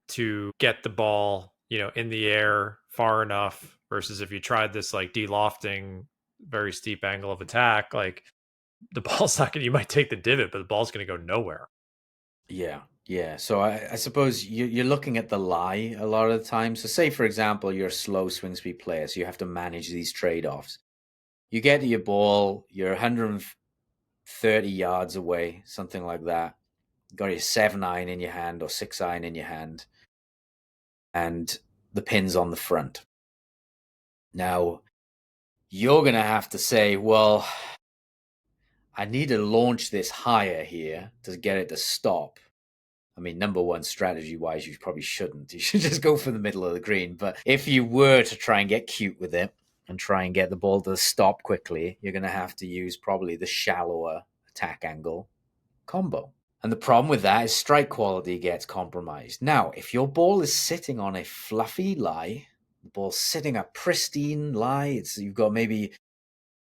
S1: to get the ball, in the air far enough versus if you tried this like de-lofting, very steep angle of attack, like the ball's not going to, you might take the divot, but the ball's going to go nowhere.
S2: Yeah, yeah. So I suppose you're looking at the lie a lot of the time. So say, for example, you're a slow swing speed player, so you have to manage these trade-offs. You get to your ball, you're 130 yards away, something like that. You got your 7-iron in your hand or 6-iron in your hand, and the pin's on the front. Now, you're going to have to say, well, I need to launch this higher here to get it to stop. I mean, number one, strategy wise, you probably shouldn't. You should just go for the middle of the green. But if you were to try and get cute with it and try and get the ball to stop quickly, you're going to have to use probably the shallower attack angle combo. And the problem with that is strike quality gets compromised. Now, if your ball is sitting on a fluffy lie, the ball's sitting a pristine lie, you've got maybe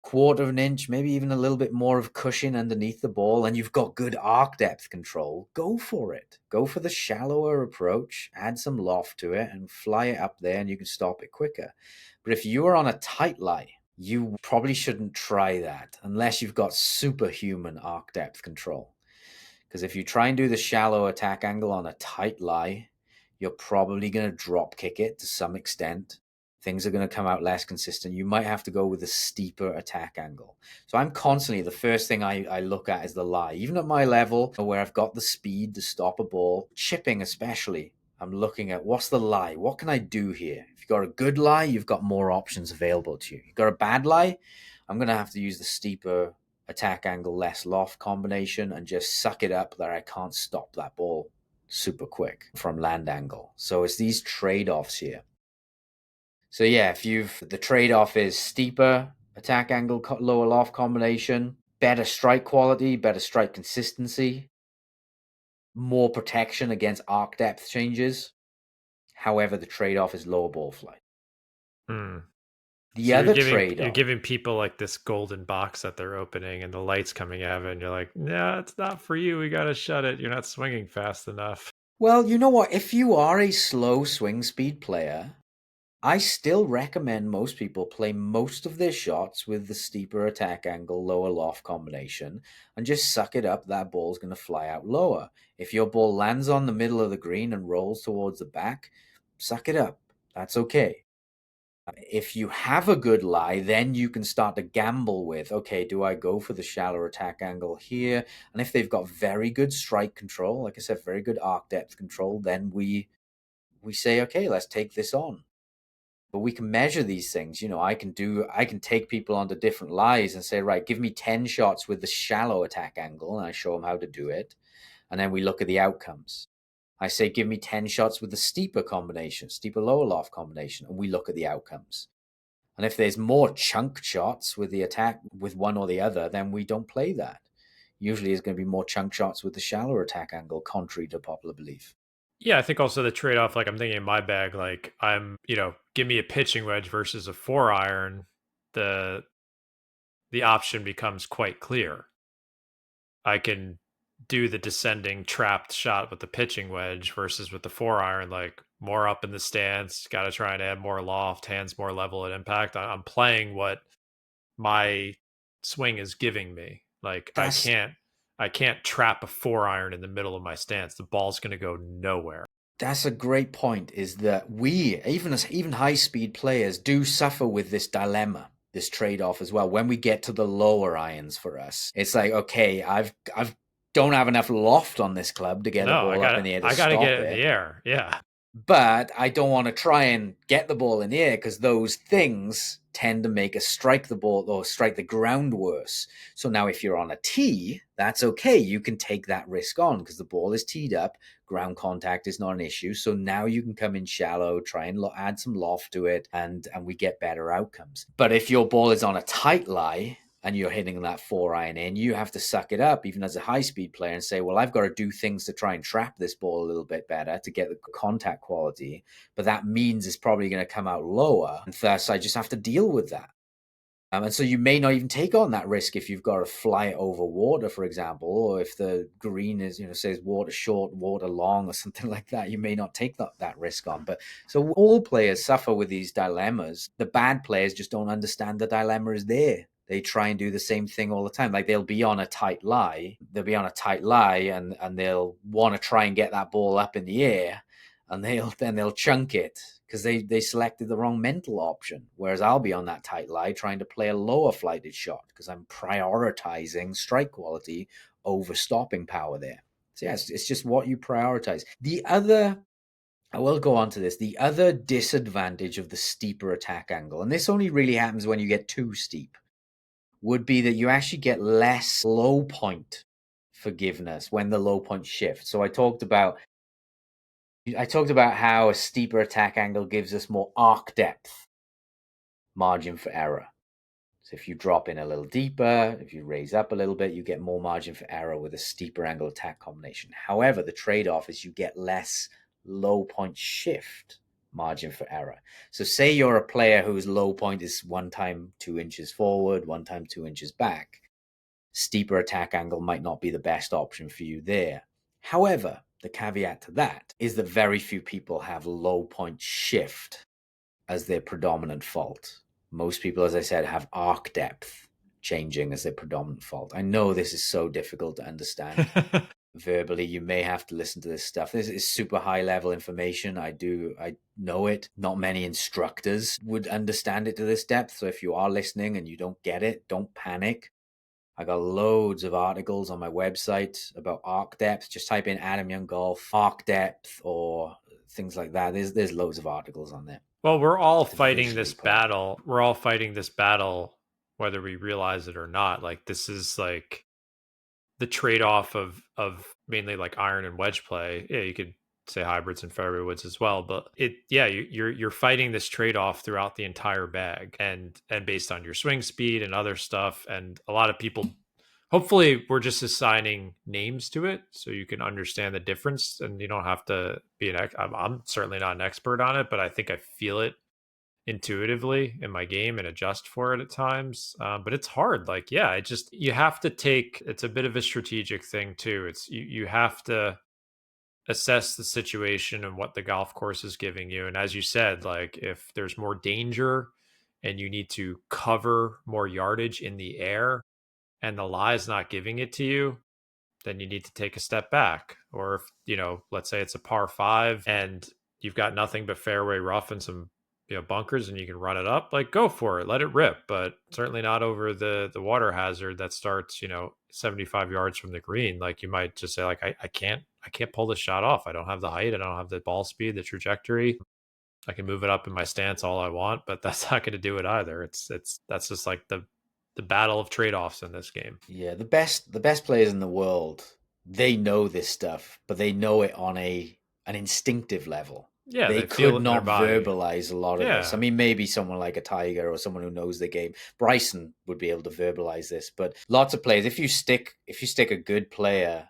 S2: quarter of an inch, maybe even a little bit more of cushion underneath the ball, and you've got good arc depth control, go for it. Go for the shallower approach, add some loft to it, and fly it up there, and you can stop it quicker. But if you are on a tight lie, you probably shouldn't try that unless you've got superhuman arc depth control. Because if you try and do the shallow attack angle on a tight lie, you're probably going to drop kick it to some extent. Things are going to come out less consistent. You might have to go with a steeper attack angle. So I'm constantly, the first thing I look at is the lie. Even at my level where I've got the speed to stop a ball, chipping especially, I'm looking at what's the lie? What can I do here? If you've got a good lie, you've got more options available to you. You've got a bad lie, I'm going to have to use the steeper attack angle, less loft combination and just suck it up that I can't stop that ball super quick from land angle. So it's these trade-offs here. So yeah, if the trade-off is steeper attack angle, lower loft combination, better strike quality, better strike consistency, more protection against arc depth changes. However, the trade-off is lower ball flight.
S1: Hmm.
S2: The
S1: So
S2: other
S1: you're
S2: trade-off.
S1: giving people like this golden box that they're opening and the lights coming at it, and you're like, nah, it's not for you. We got to shut it. You're not swinging fast enough.
S2: Well, you know what? If you are a slow swing speed player, I still recommend most people play most of their shots with the steeper attack angle, lower loft combination, and just suck it up. That ball's going to fly out lower. If your ball lands on the middle of the green and rolls towards the back, suck it up. That's okay. If you have a good lie, then you can start to gamble with, okay, do I go for the shallow attack angle here? And if they've got very good strike control, like I said, very good arc depth control, then we say, okay, let's take this on. But we can measure these things. I can take people onto different lies and say, right, give me 10 shots with the shallow attack angle, and I show them how to do it. And then we look at the outcomes. I say, give me 10 shots with the steeper combination, steeper lower loft combination, and we look at the outcomes. And if there's more chunk shots with the attack with one or the other, then we don't play that. Usually there's going to be more chunk shots with the shallower attack angle, contrary to popular belief.
S1: Yeah, I think also the trade off, like I'm thinking in my bag, like give me a pitching wedge versus a 4-iron, the option becomes quite clear. I can do the descending trapped shot with the pitching wedge versus with the 4-iron, like more up in the stance, got to try and add more loft, hands more level at impact. I'm playing what my swing is giving me. Like
S2: That's
S1: I can't trap a 4-iron in the middle of my stance. The ball's going to go nowhere.
S2: That's a great point, is that we, even high speed players, do suffer with this dilemma, this trade-off as well. When we get to the lower irons for us, it's like, okay, I've don't have enough loft on this club to get the ball up in the air to
S1: I gotta get
S2: stop
S1: it in
S2: it.
S1: the air. Yeah.
S2: But I don't want to try and get the ball in the air because those things tend to make us strike the ball or strike the ground worse. So now if you're on a tee, that's okay. You can take that risk on because the ball is teed up, ground contact is not an issue. So now you can come in shallow, try and add some loft to it, and we get better outcomes. But if your ball is on a tight lie and you're hitting that 4-iron in, you have to suck it up, even as a high-speed player, and say, well, I've got to do things to try and trap this ball a little bit better to get the contact quality. But that means it's probably going to come out lower. And thus, I just have to deal with that. And so you may not even take on that risk if you've got to fly it over water, for example, or if the green is, says water short, water long, or something like that. You may not take that risk on. But so all players suffer with these dilemmas. The bad players just don't understand the dilemma is there. They try and do the same thing all the time. Like they'll be on a tight lie. They'll be on a tight lie, and they'll want to try and get that ball up in the air, and they'll chunk it because they selected the wrong mental option. Whereas I'll be on that tight lie trying to play a lower flighted shot because I'm prioritizing strike quality over stopping power there. So yes, it's just what you prioritize. I will go on to this. The other disadvantage of the steeper attack angle, and this only really happens when you get too steep, would be that you actually get less low point forgiveness when the low point shifts. So I talked about how a steeper attack angle gives us more arc depth margin for error. So if you drop in a little deeper, if you raise up a little bit, you get more margin for error with a steeper angle attack combination. However, the trade-off is you get less low point shift margin for error. So say you're a player whose low point is 1 time 2 inches forward, 1 time 2 inches back. Steeper attack angle might not be the best option for you there. However, the caveat to that is that very few people have low point shift as their predominant fault. Most people, as I said, have arc depth changing as their predominant fault. I know this is so difficult to understand. Verbally, you may have to listen to this stuff. This is super high level information. I know it. Not many instructors would understand it to this depth. So if you are listening and you don't get it, don't panic. I got loads of articles on my website about arc depth. Just type in Adam Young Golf arc depth or things like that. There's loads of articles on there.
S1: Well, we're all fighting this battle. We're all fighting this battle, whether we realize it or not. Like this is like the trade-off of mainly like iron and wedge play. Yeah, you could say hybrids and fairway woods as well, but you're fighting this trade-off throughout the entire bag, and based on your swing speed and other stuff. And a lot of people, hopefully, we're just assigning names to it so you can understand the difference, and you don't have to be I'm certainly not an expert on it, but I think I feel it intuitively in my game and adjust for it at times. But it's hard. Like, yeah, you have to it's a bit of a strategic thing too. It's you have to assess the situation and what the golf course is giving you. And as you said, like if there's more danger and you need to cover more yardage in the air and the lie is not giving it to you, then you need to take a step back. Or if, let's say it's a par 5 and you've got nothing but fairway rough and some bunkers and you can run it up, like go for it, let it rip, but certainly not over the water hazard that starts 75 yards from the green. Like you might just say like I can't pull this shot off. I don't have the height, I don't have the ball speed, the trajectory. I can move it up in my stance all I want, but that's not going to do it either. That's just like the battle of trade-offs in this game.
S2: Yeah, the best players in the world, they know this stuff, but they know it on an instinctive level.
S1: Yeah,
S2: they could not verbalize a lot of this. I mean, maybe someone like a Tiger or someone who knows the game, Bryson would be able to verbalize this. But lots of players, if you stick a good player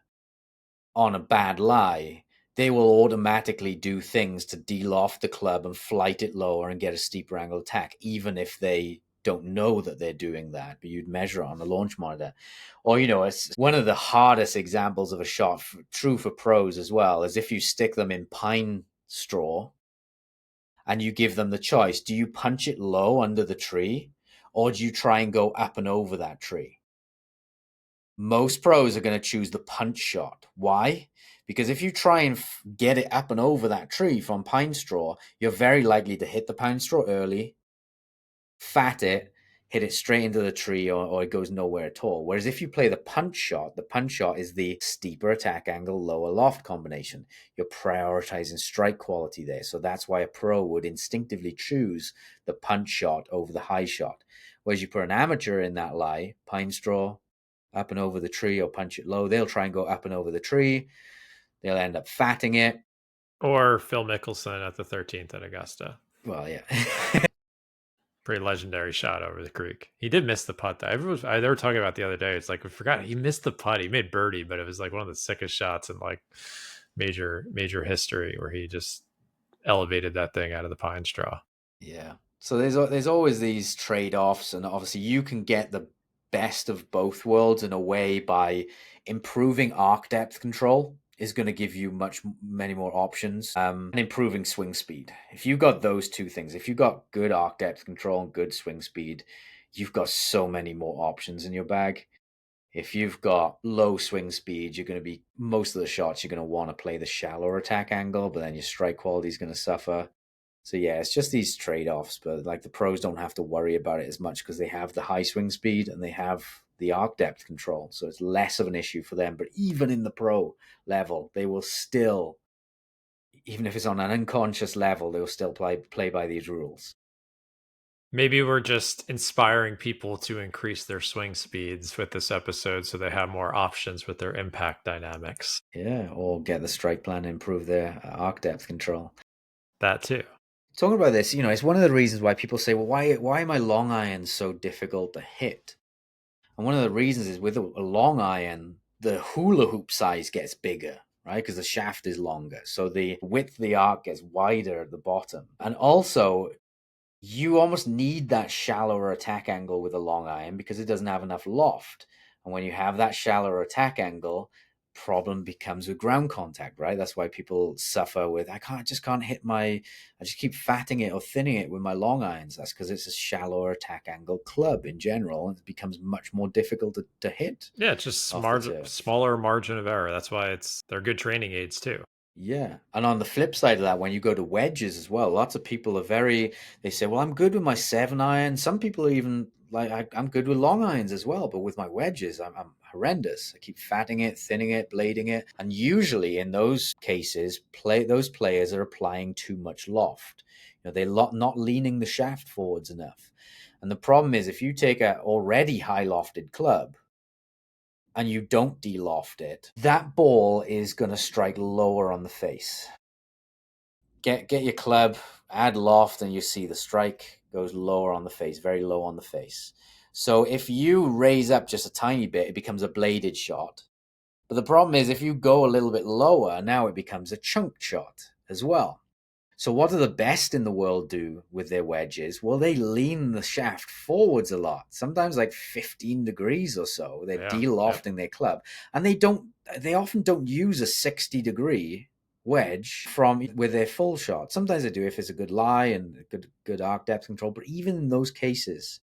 S2: on a bad lie, they will automatically do things to de-loft the club and flight it lower and get a steeper angle attack, even if they don't know that they're doing that, but you'd measure it on the launch monitor. Or, it's one of the hardest examples of a shot, true for pros as well, is if you stick them in pine straw and you give them the choice, do you punch it low under the tree or do you try and go up and over that tree? Most pros are going to choose the punch shot. Why? Because if you try and get it up and over that tree from pine straw, you're very likely to hit the pine straw early, fat it, hit it straight into the tree, or it goes nowhere at all. Whereas if you play the punch shot is the steeper attack angle, lower loft combination. You're prioritizing strike quality there. So that's why a pro would instinctively choose the punch shot over the high shot. Whereas you put an amateur in that lie, pine straw, up and over the tree, or punch it low, they'll try and go up and over the tree. They'll end up fatting it.
S1: Or Phil Mickelson at the 13th at Augusta.
S2: Well, yeah.
S1: Pretty legendary shot over the creek. He did miss the putt though. They were talking about the other day. It's like we forgot he missed the putt. He made birdie, but it was like one of the sickest shots in like major history where he just elevated that thing out of the pine straw.
S2: Yeah. So there's always these trade-offs, and obviously you can get the best of both worlds in a way by improving arc depth control is going to give you many more options, and improving swing speed. If you got those two things, if you got good arc depth control and good swing speed, you've got so many more options in your bag. If you've got low swing speed, you're going to be most of the shots you're going to want to play the shallower attack angle, but then your strike quality is going to suffer. So yeah, it's just these trade-offs, but like the pros don't have to worry about it as much because they have the high swing speed and they have the arc depth control. So it's less of an issue for them. But even in the pro level, they will still, even if it's on an unconscious level, they'll still play by these rules.
S1: Maybe we're just inspiring people to increase their swing speeds with this episode so they have more options with their impact dynamics.
S2: Yeah, or get the strike plan, improve their arc depth control.
S1: That too.
S2: Talking about this, it's one of the reasons why people say, well, why are my long irons so difficult to hit? And one of the reasons is with a long iron, the hula hoop size gets bigger, right? Because the shaft is longer. So the width of the arc gets wider at the bottom. And also, you almost need that shallower attack angle with a long iron because it doesn't have enough loft. And when you have that shallower attack angle, problem becomes with ground contact, right? That's why people suffer with I just can't hit I just keep fatting it or thinning it with my long irons. That's because it's a shallower attack angle club in general, and it becomes much more difficult to hit.
S1: Yeah, it's just smaller margin of error. That's why they're good training aids too.
S2: Yeah. And on the flip side of that, when you go to wedges as well, lots of people they say, well, I'm good with my 7-iron. Some people are even like, I'm good with long irons as well. But with my wedges, I'm horrendous. I keep fatting it, thinning it, blading it. And usually in those cases, those players are applying too much loft. They're not leaning the shaft forwards enough. And the problem is if you take a already high lofted club, and you don't de-loft it, that ball is going to strike lower on the face. Get your club, add loft, and you see the strike goes lower on the face, very low on the face. So if you raise up just a tiny bit, it becomes a bladed shot. But the problem is if you go a little bit lower, now it becomes a chunk shot as well. So what do the best in the world do with their wedges? Well, they lean the shaft forwards a lot, sometimes like 15 degrees or so. They're de-lofting their club. And they often don't use a 60-degree wedge with their full shot. Sometimes they do if it's a good lie and good arc depth control. But even in those cases,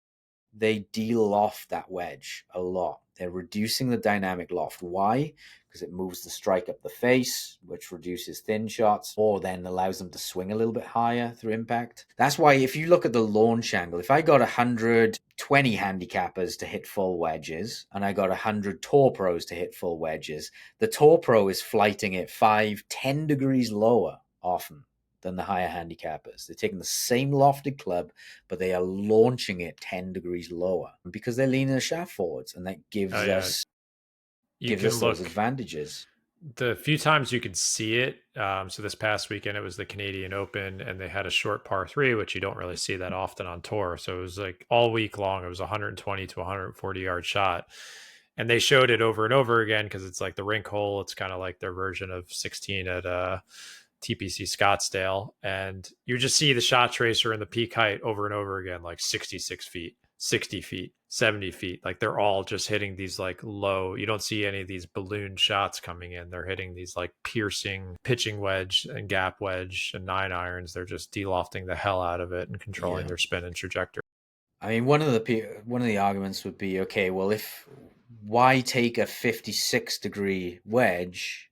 S2: they de-loft that wedge a lot. They're reducing the dynamic loft. Why? Because it moves the strike up the face, which reduces thin shots, or then allows them to swing a little bit higher through impact. That's why if you look at the launch angle, if I got 120 handicappers to hit full wedges, and I got 100 tour pros to hit full wedges, the tour pro is flighting it 5-10 degrees lower often than the higher handicappers. They're taking the same lofted club, but they are launching it 10 degrees lower because they're leaning the shaft forwards, and that gives us those advantages.
S1: The few times you could see it, so this past weekend it was the Canadian Open, and they had a short par 3, which you don't really see that often on tour. So it was like all week long, it was 120 to 140 yard shot. And they showed it over and over again because it's like the rink hole. It's kind of like their version of 16 at TPC Scottsdale, and you just see the shot tracer and the peak height over and over again, like 66 feet, 60 feet, 70 feet. Like they're all just hitting these like low, you don't see any of these balloon shots coming in. They're hitting these like piercing pitching wedge and gap wedge and 9-irons. They're just de-lofting the hell out of it and controlling their spin and trajectory.
S2: I mean, one of the arguments would be, okay, well, why take a 56-degree wedge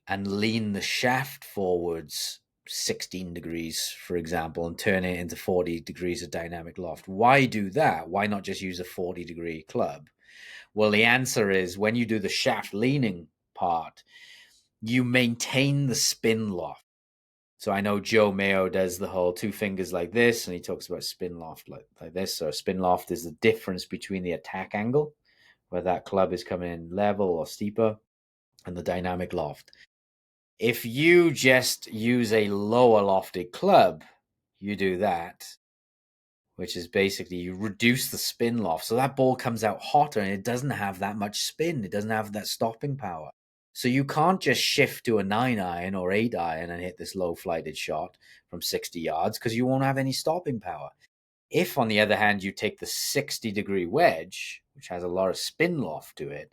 S2: and lean the shaft forwards 16 degrees, for example, and turn it into 40 degrees of dynamic loft? Why do that? Why not just use a 40-degree club? Well, the answer is when you do the shaft leaning part, you maintain the spin loft. So I know Joe Mayo does the whole 2 fingers like this, and he talks about spin loft like this. So spin loft is the difference between the attack angle, where that club is coming in level or steeper, and the dynamic loft. If you just use a lower lofted club, you do that, which is basically you reduce the spin loft. So that ball comes out hotter and it doesn't have that much spin. It doesn't have that stopping power. So you can't just shift to a 9-iron or 8-iron and hit this low flighted shot from 60 yards because you won't have any stopping power. If, on the other hand, you take the 60-degree wedge, which has a lot of spin loft to it,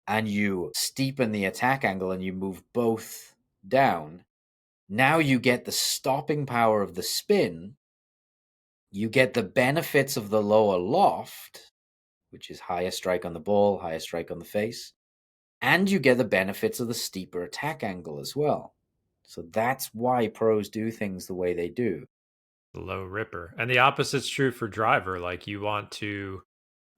S2: and you steepen the attack angle and you move both down, now you get the stopping power of the spin. You get the benefits of the lower loft, which is higher strike on the ball, higher strike on the face, and you get the benefits of the steeper attack angle as well. So that's why pros do things the way they do.
S1: Low ripper. And the opposite's true for driver. Like you want to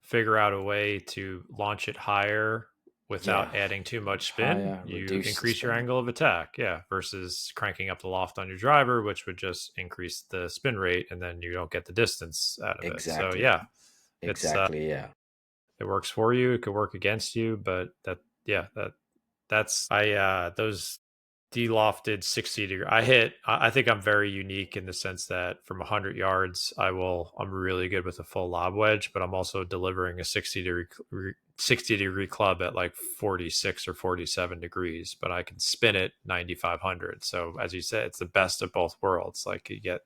S1: figure out a way to launch it higher
S2: Yeah,
S1: without adding too much spin.
S2: higher,
S1: You
S2: reduce the
S1: increase your
S2: spin.
S1: angle of attack, yeah, versus cranking up the loft on your driver, which would just increase the spin rate and then you don't get the distance out of it. So
S2: Exactly.
S1: yeah, it's
S2: Exactly, yeah.
S1: it works for you, it could work against you, but that's I those de-lofted 60-degree I think I'm very unique in the sense that from 100 yards I'm really good with a full lob wedge, but I'm also delivering a 60-degree club at like 46 or 47 degrees, but I can spin it 9500. So as you said, it's the best of both worlds. Like you get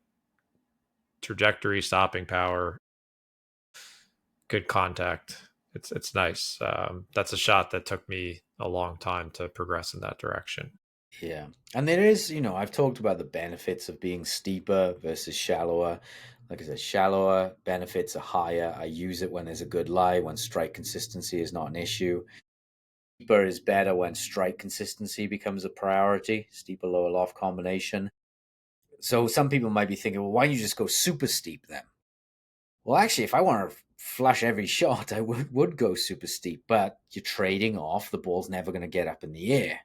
S1: trajectory, stopping power, good contact. It's nice. That's a shot that took me a long time to progress in that direction.
S2: Yeah. And there is, I've talked about the benefits of being steeper versus shallower. Like I said, shallower benefits are higher. I use it when there's a good lie, when strike consistency is not an issue. Steeper is better when strike consistency becomes a priority, steeper lower loft combination. So some people might be thinking, well, why don't you just go super steep then? Well, actually, if I want to flush every shot, I would go super steep, but you're trading off. The ball's never going to get up in the air.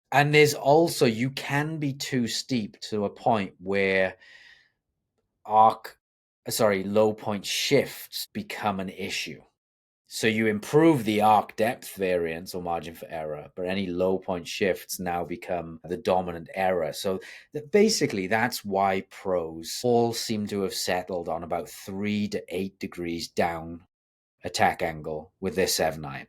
S2: And there's also, you can be too steep to a point where low point shifts become an issue. So you improve the arc depth variance or margin for error, but any low point shifts now become the dominant error. So basically, that's why pros all seem to have settled on about 3 to 8 degrees down attack angle with their 7-iron.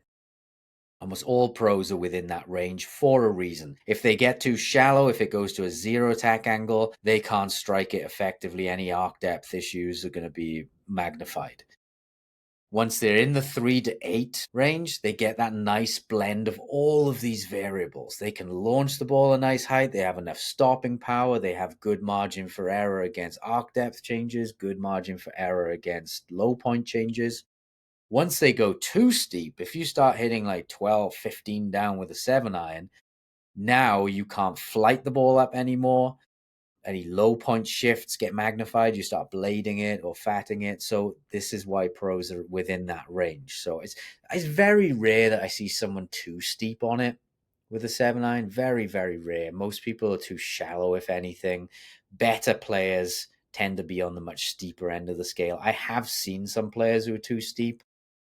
S2: Almost all pros are within that range for a reason. If they get too shallow, if it goes to a 0 attack angle, they can't strike it effectively. Any arc depth issues are going to be magnified. Once they're in the 3 to 8 range, they get that nice blend of all of these variables. They can launch the ball a nice height. They have enough stopping power. They have good margin for error against arc depth changes, good margin for error against low point changes. Once they go too steep, if you start hitting like 12, 15 down with a 7-iron, now you can't flight the ball up anymore. Any low point shifts get magnified. You start blading it or fatting it. So this is why pros are within that range. So it's very rare that I see someone too steep on it with a 7-iron. Very, very rare. Most people are too shallow, if anything. Better players tend to be on the much steeper end of the scale. I have seen some players who are too steep.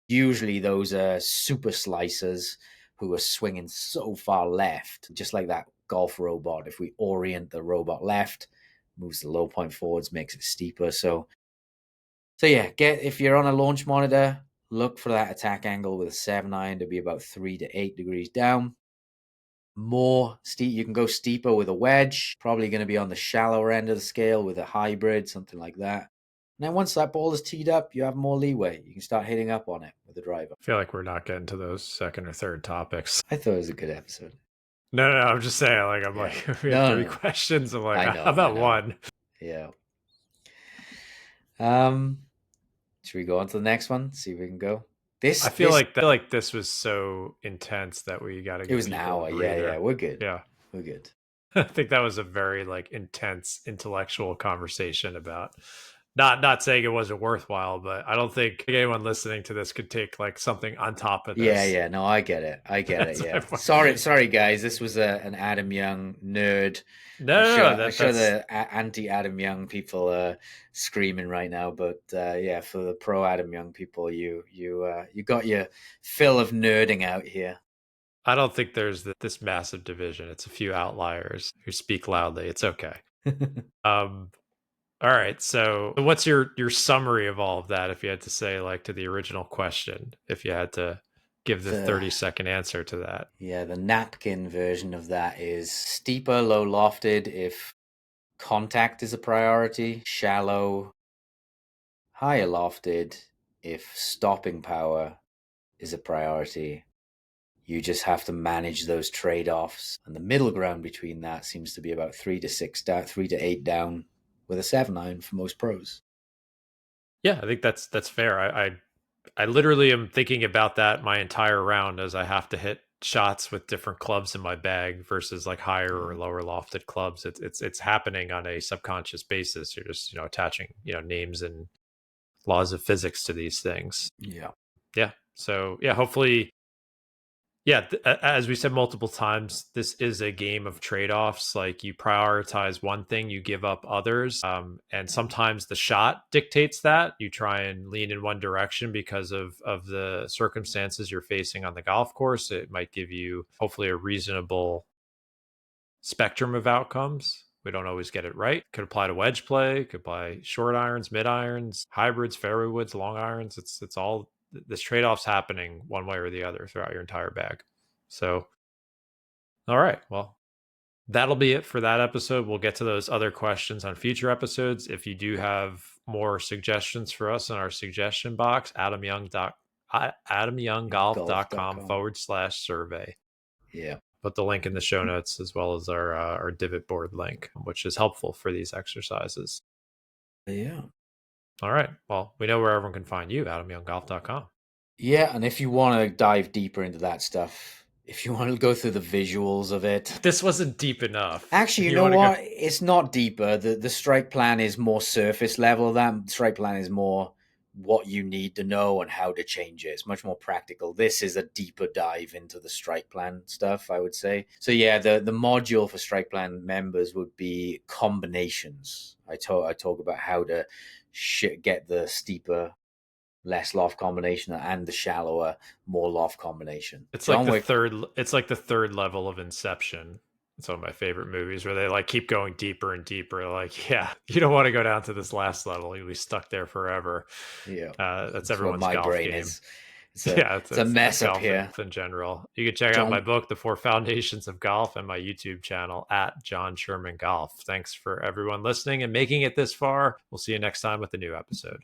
S2: Usually those are super slicers who are swinging so far left, just like that golf robot. If we orient the robot left, moves the low point forwards, makes it steeper. So yeah, if you're on a launch monitor, look for that attack angle with a 7-iron to be about 3 to 8 degrees down. More steep, you can go steeper with a wedge, probably going to be on the shallower end of the scale with a hybrid, something like that. And then once that ball is teed up, you have more leeway. You can start hitting up on it with the driver.
S1: I feel like we're not getting to those second or third topics.
S2: I thought it was a good episode.
S1: No, I'm just saying, like, I'm
S2: Yeah.
S1: like, we have
S2: No,
S1: three
S2: no.
S1: questions. I'm like,
S2: I
S1: how
S2: know. I
S1: about
S2: know.
S1: one?
S2: Yeah. Um, should we go on to the next one? See if we can go.
S1: I
S2: This
S1: feel like this was so intense that we got to
S2: it
S1: give
S2: was an
S1: people a
S2: hour. Yeah, yeah.
S1: breather.
S2: We're good.
S1: Yeah.
S2: We're good.
S1: I think that was a very like intense intellectual conversation about not saying it wasn't worthwhile, but I don't think anyone listening to this could take like something on top of
S2: Yeah,
S1: this.
S2: yeah. No, I get it. I get it.
S1: That's my
S2: Yeah.
S1: point.
S2: Sorry, guys. This was an Adam Young nerd.
S1: No,
S2: I'm
S1: that
S2: sure
S1: that's
S2: the anti Adam Young people are screaming right now. But yeah, for the pro Adam Young people, you got your fill of nerding out here.
S1: I don't think there's this massive division. It's a few outliers who speak loudly. It's okay. Um, all right. So, what's your summary of all of that? If you had to say, like, to the original question, if you had to give the
S2: The
S1: 30-second answer to that.
S2: Yeah, the napkin version of that is steeper, low lofted if contact is a priority, shallow, higher lofted if stopping power is a priority. You just have to manage those trade-offs, and the middle ground between that seems to be about 3 to 6 down, 3 to 8 down, with a 7 iron for most pros.
S1: Yeah, I think that's fair. I literally am thinking about that my entire round as I have to hit shots with different clubs in my bag versus like higher or
S2: Yeah,
S1: lower lofted clubs. It's happening on a subconscious basis. You're just, attaching, names and laws of physics to these things.
S2: yeah,
S1: Yeah. So, yeah, hopefully, yeah, as we said multiple times, this is a game of trade-offs. Like, you prioritize one thing, you give up others, and sometimes the shot dictates that. You try and lean in one direction because of the circumstances you're facing on the golf course. It might give you hopefully a reasonable spectrum of outcomes. We don't always get it right. Could apply to wedge play, could apply short irons, mid irons, hybrids, fairway woods, long irons. It's all this trade-offs happening one way or the other throughout your entire bag. So, all right. Well, that'll be it for that episode. We'll get to those other questions on future episodes. If you do have more suggestions for us in our suggestion box, adamyounggolf.com
S2: golf.com.
S1: /survey.
S2: Yeah,
S1: Put the link in the show notes as well as our divot board link, which is helpful for these exercises.
S2: yeah.
S1: All right. Well, we know where everyone can find you, adamyounggolf.com.
S2: Yeah, and if you want to dive deeper into that stuff, if you want to go through the visuals of it,
S1: This wasn't deep enough.
S2: actually, you
S1: You
S2: know
S1: want to go?
S2: what? It's not deeper. The strike plan is more surface level. That strike plan is more what you need to know and how to change it. It's much more practical. This is a deeper dive into the strike plan stuff, I would say. So yeah, the module for strike plan members would be combinations. I talk about how to get the steeper, less loft combination and the shallower, more loft combination.
S1: It's like
S2: John
S1: the
S2: Wick.
S1: third. It's like the third level of Inception. It's one of my favorite movies where they like keep going deeper and deeper. Like, yeah, you don't want to go down to this last level. You'll be stuck there forever.
S2: Yeah,
S1: That's
S2: that's what
S1: everyone's
S2: my
S1: golf
S2: brain
S1: game.
S2: is.
S1: Yeah,
S2: It's a
S1: it's
S2: mess up
S1: golf
S2: here.
S1: in general. You can check out my
S2: John,
S1: book, The Four Foundations of Golf, and my YouTube channel at John Sherman Golf. Thanks for everyone listening and making it this far. We'll see you next time with a new episode.